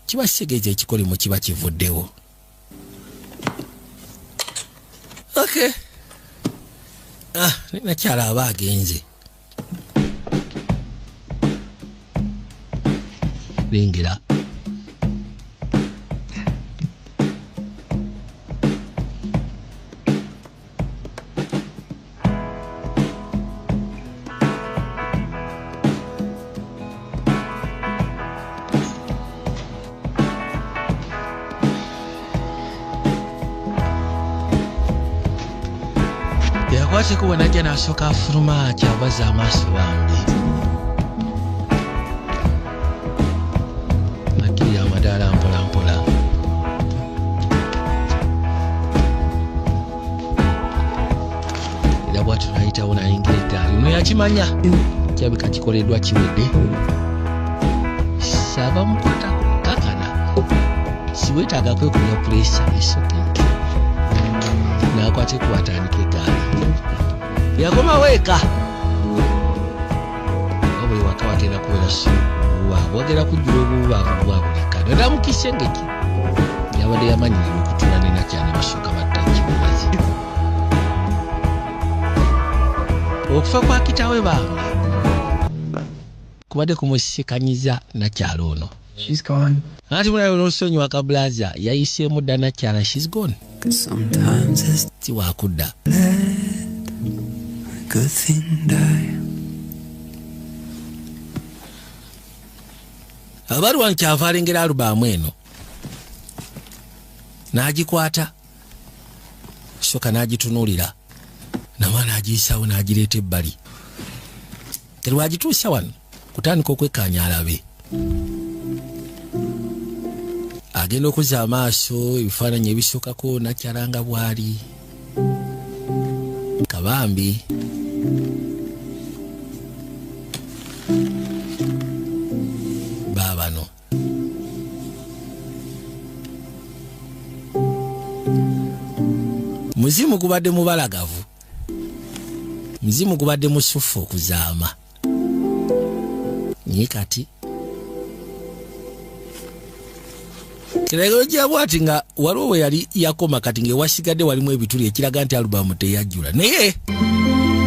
Kiba kisegeeza ekikolimo kiba kivuddewo. Okay. Nakyala aba agenze. Lengera. Yakwate kuba najja n'asooka afuluma kyabaza amaaso bambi. Akiri amadaala mpola mpola. Era bw'atyo n'ayitawo n'ayingira eggaali. Ono yakimanya kirabika kikoleddwa kiwedde. Saaba mukwatako kakana. Siwetaaga kwekunya puleesa esooke. N'akwate kuwatandika eggaali. Yakoma weka. Obuli waka watera kubeera wagera kujjula obubaavu bwa buli kano. Era mu kisengeki yabadde yamanyirira okutula ne Nakyala basooka batta ekibugazi. Okufa kwa kitaawe bambi kubadde kumusikanyiza Nakyala ono. She's gone. Ati munayo n'osonyiwa kabulaza yayiseemu dda Nakyala. She's gone. Tiwaakudda. Good thing die. Abaruwa kyava alengera alubamu eno n'agikwata soka n'agitunuulira nama n'agiyisawo n'agireeta ebbali. Terwagituusa wano kutandika okwekkaanya alabe. Agenda okuzza amaaso ebifaananyi ebisookako Nakyala nga bw'ali kabambi. Baabano muzimu gubadde mubalagavu, muzimu gubadde musufu okuzaama. Nye kati kiragiro bwati nga waliwo we yali yakoma kati ng'ewasigadde walimu ebituli ekiraga nti alubamu teyajjula. Naye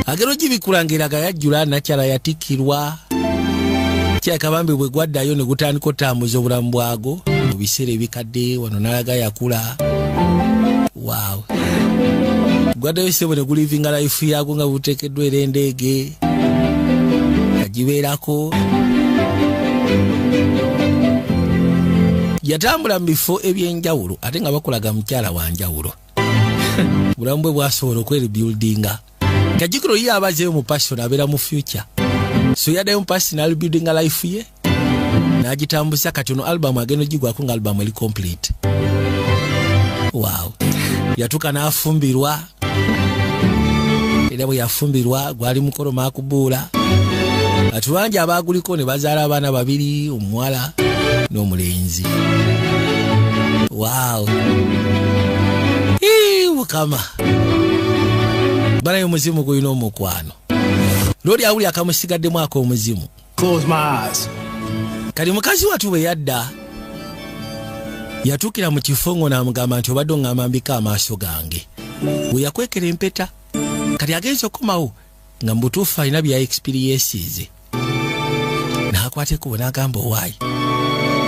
agero gibikulangiraga yajjula. Nakyala yatikkirwa. Kyakabambi bwe gwaddayo ne gutandika otambuza obulamu bwago mu biseera ebikadde. Wano n'alaga yakula. Wow. Gwaddayo sebo ne gulivinga life yaago nga buteekeddwa era endeege yagibeerako. Yatambula mu bifo ebyenjawulo ate nga bakulaga mukyala wa njawulo. Bulamu bwe bwasobola okwerebuildinga. Kajjukiro ye abazeeyo mu passion abeera mu future. So yaddayo mu personal building life ye n'agitambuza. Kati ono album agenda ogigwako nga album eri complete. Wow. Yatuuka n'afumbirwa. Era bwe yafumbirwa gwali mukolo maakubuula. Atubangi abaaguliko ne bazaala abaana babiri, omuwala n'omulenzi. Wow. Mukama. Banayo muzimu gulina omukwano. Lori awuli akamusigaddemu ak'omuzimu. Close my eyes. Kali mukazi watu bwe yadda yatuukira mu kifo ngo n'amugamba nti obadde oŋŋamba mbika amaaso gange. Bwe yakwekera empeta kati agenze okukomawo nga mbutuufu alina bya experiences. N'akwata ekkubo n'agamba owaayi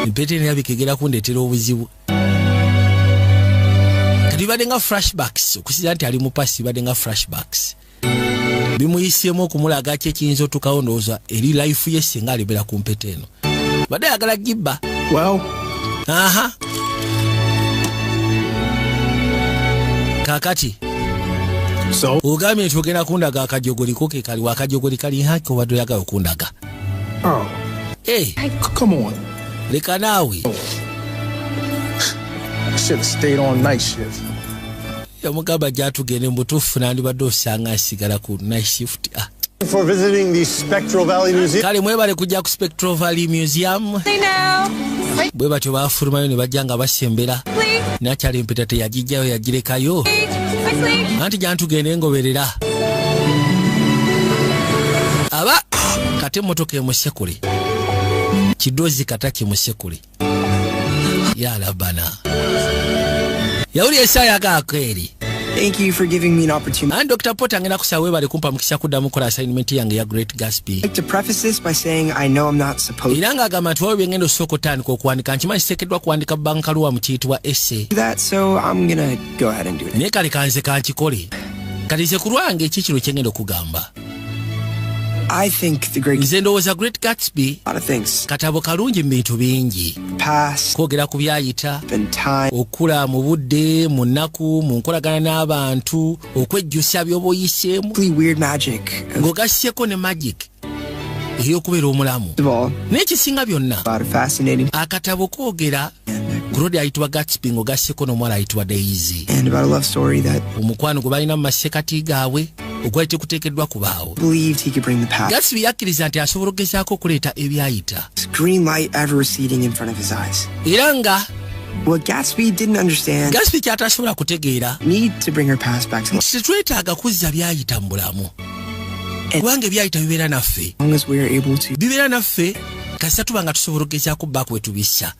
empeta eno yabikegera kundeetera obuzibu. Kati bibadde nga flashbacks okusinza nti ali mu pasi. Bibadde nga flashbacks bimuyiseemu okumulaga ki ekiyinza otukawo ndowooza eri life ye singa alebera ku mpeta eno. Badde ayagala gibba. Well. Aha. Kakati. So. Ogambye nti ogenda kundaga akajogoli ko ke kali wakajogoli kali haki obadde oyagala okundaga. Oh. Hey. Come on. Leka naawe. I should have stayed on night shift. Yamugamba gyatugende mu butuufu nandibadde osanga asigala ku night shift. For visiting the Spectral Valley Museum. Kale mwebale kujja ku Spectral Valley Museum. Bwe batyo bafulumayo ne bajja nga basembera. Nakyali mpita teyagijjayo yagirekayo. Anti jantugende ngoberera. Aba kate motoka emusekule. Kidozi kataki musekule. Ya labana. Yauli esaya kakeri. Thank you for giving me an opportunity. And Dr. Potter ngena kusawe bali kumpa mukisha kuddamu kola assignment yange ya Great Gatsby. I'd like to preface this by saying I know I'm not supposed Iranga agamba nti wawe ngendo soko tani ko kuandika nchimanyi sekedwa kuandika bankaluwa mu kiyitibwa essay. that, so I'm gonna go ahead and do it. Ne kale kanze kankikole. Kalize ku lwange kikiro kyengendo kugamba. I think the great Nze ndowooza Great Gatsby a lot of things. katabo kalungi mu bintu bingi. Past Kwogera ku byayita, and time. okula mu budde, mu nnaku, mu nkolagana n'abantu, okwejjusa by'oboyiseemu, Weird magic. ng'ogasseko ne magic ey'okubeera omulamu. Of all, N'ekisinga byonna, a lot of fascinating akatabo koogera ku Lord ayitibwa Gatsby ng'ogasseko n'omuwala ayitibwa Daisy. and about a love story that Omukwano gwe balina mu masekati gaabwe ogwali tekuteekeddwa kubaawo. believed he could bring the past. Gatsby yakkiriza nti asobola okugezaako okuleeta ebyayita. Green light ever receding in front of his eyes. Era nga What Gatsby didn't understand, Gatsby ky'atasobola kutegeera need to bring her past back to life. tetwetaaga kuzza byayita mu bulamu. Kubanga ebyayita bibeera naffe. As long as we're able to. Bibeera naffe kasita tuba nga tusobola okugezaako bbaako bwe tubissa.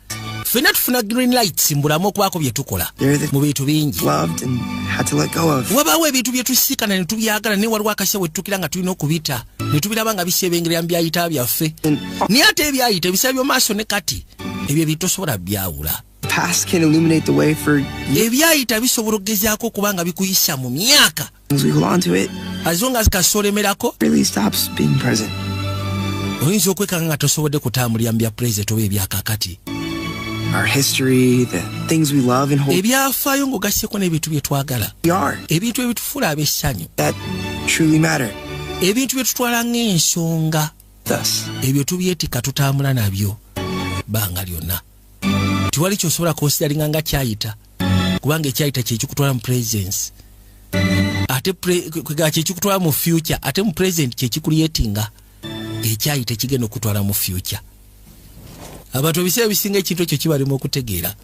Ffenna tufuna green lights mu bulamu okubaako bye tukola mu bintu bingi. Loved and had to let go of. Wabaawo ebintu bye tusiikana ne tubyagala naye waliwo akasya bwe tutukira nga tulina okubita ne tubiraba nga bisebengerera mu byayita byaffe. Naye ate ebyayita ebisa by'omu maaso ne kati ebyo bitosobola byawula. Past can illuminate the way for Ebyayita bisobola okugezaako okuba nga bikuyisa mu myaka. as we hold on to it. As long as kasolemerako Really stops being present. oyinza okwekanga nga tosobodde kutambulira mu bya present oba ebyakakati. Our history, the things we love and hold Ebyafaayo ng'ogasseko n'ebintu bye twagala. we are Ebintu ebitufuula ab'essanyu. that truly matter. Ebintu bye tutwala ng'ensonga. Thus, Ebyo tubyetika tutambula nabyo banga lyonna. Tiwali ky'osobola kwosidalinga nga kyayita. Kubanga ekyayita kye kikutwala mu presence. Ate kye kikutwala mu future. Ate mu present kye kikuliyetinga. Ekyayita kigenda okutwala mu future. Abantu ebiseera ebisinga ekintu ekyo kibalema okutegeera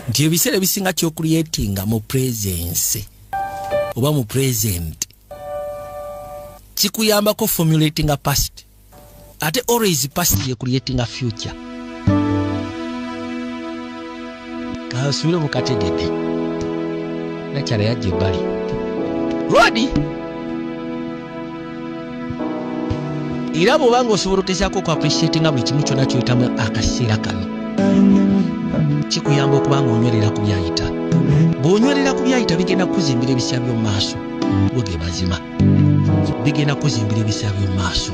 nti ebiseera ebisinga kyokuliyetinga mu presence oba mu present kikuyambako formulating a past. Ate always past ye creating a future. Kasubire mu kategede. Nakyala yajja ebbali. Rwadi! Era bw'oba ng'osobola okugezaako ku appreciatinga buli kimu kyonna kyoyitamu akaseera kano. Kikuyamba okuba ng'onywerera ku byayita. Bw'onywerera ku byayita bigenda kuzimbira ebisya by'omu maaso. Bwege mazima. Bigenda kuzimbira ebisya by'omu maaso.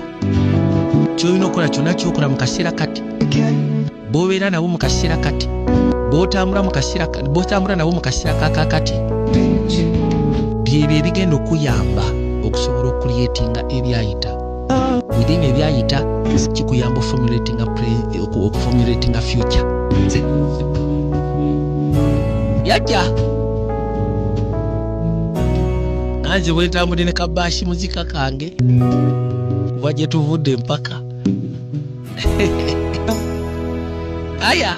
Kyolina okukola kyonna kyokola mu kaseera kati. Bw'obeera nabo mu kaseera kati. Bw'otambula nabo mu kaseera kakakati. Byebyo ebigenda okuyamba okusobola okuliyetinga ebyayita. Within ebyayita kikuyamba formulating a future. Yajja nanze bwetambudde ne kabashi muzika kange kuva gye tuvudde mpaka aya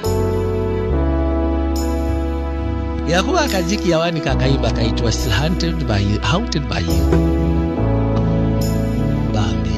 yakuba akaziki yawanika akayimba kayitibwa Still Haunted by You. Bambi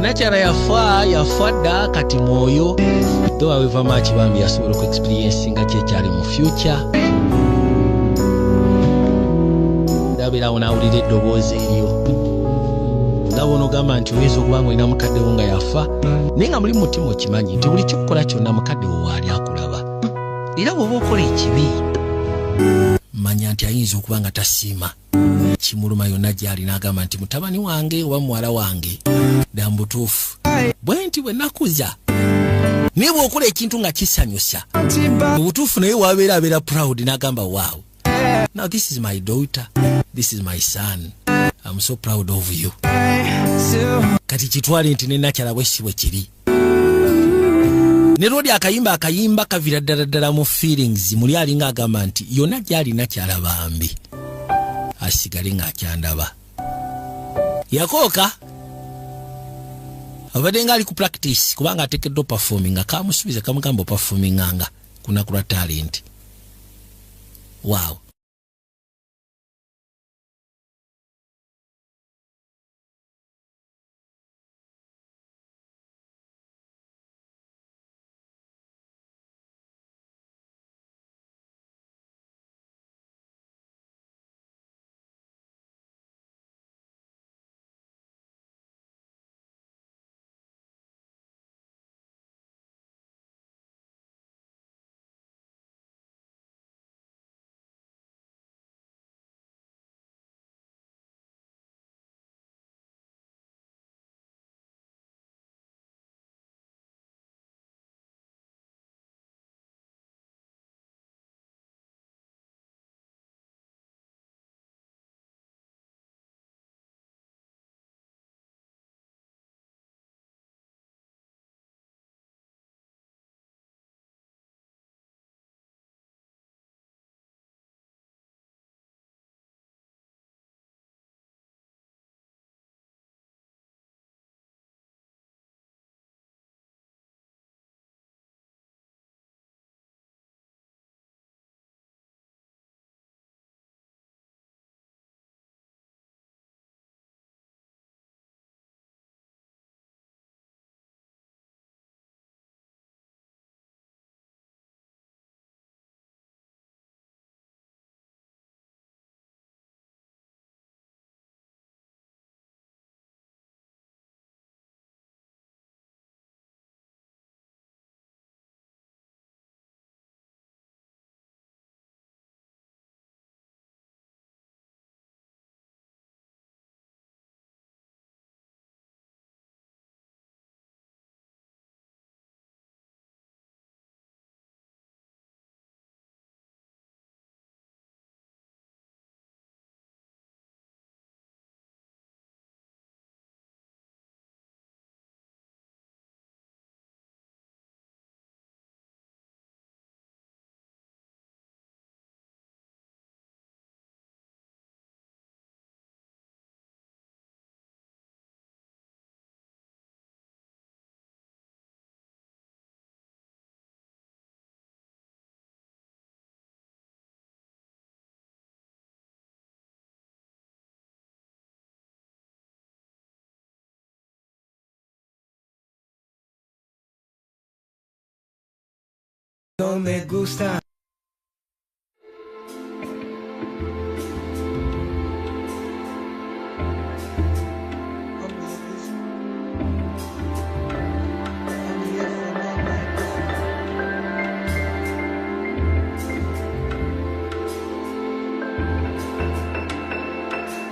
Nakyala yafa dda kati mwoyo though however much bambi yasobola ku experience nga kyekyali mu future. Ndabeerawo nawulira eddoboozi eryo nga bonogamba nti oyinza okuba nga olina mukadde wo nga yafa naye nga muli mu mutima okimanyi nti buli kyokukola kyonna mukadde wo waali akulaba. Era bw'oba okola ekibi manya nti ayinza okuba nga tasiima kimuluma yonna gy'ali n'agamba nti mutabani wange oba muwala wange dda mu butuufu bwe nti bwe nakuza. Naye bw'okola ekintu nga kisanyusa mu butuufu naye wabeera abeera proud n'agamba waawo Now this is my daughter, this is my son. I'm so proud of you. Kati kitwale nti ne nakyala bwe kiri. Ne Rodi akayimba kavira ddala mu feelings muli alinga agamba nti yonna gyali nakyala bambi. Asigale ng'akyandaba. Yakooka abadde nga ali ku practice kubanga ateekeddwa performing akamusubiza kamugamba performinganga kunakula talent. Wow. No me gusta. No me gusta.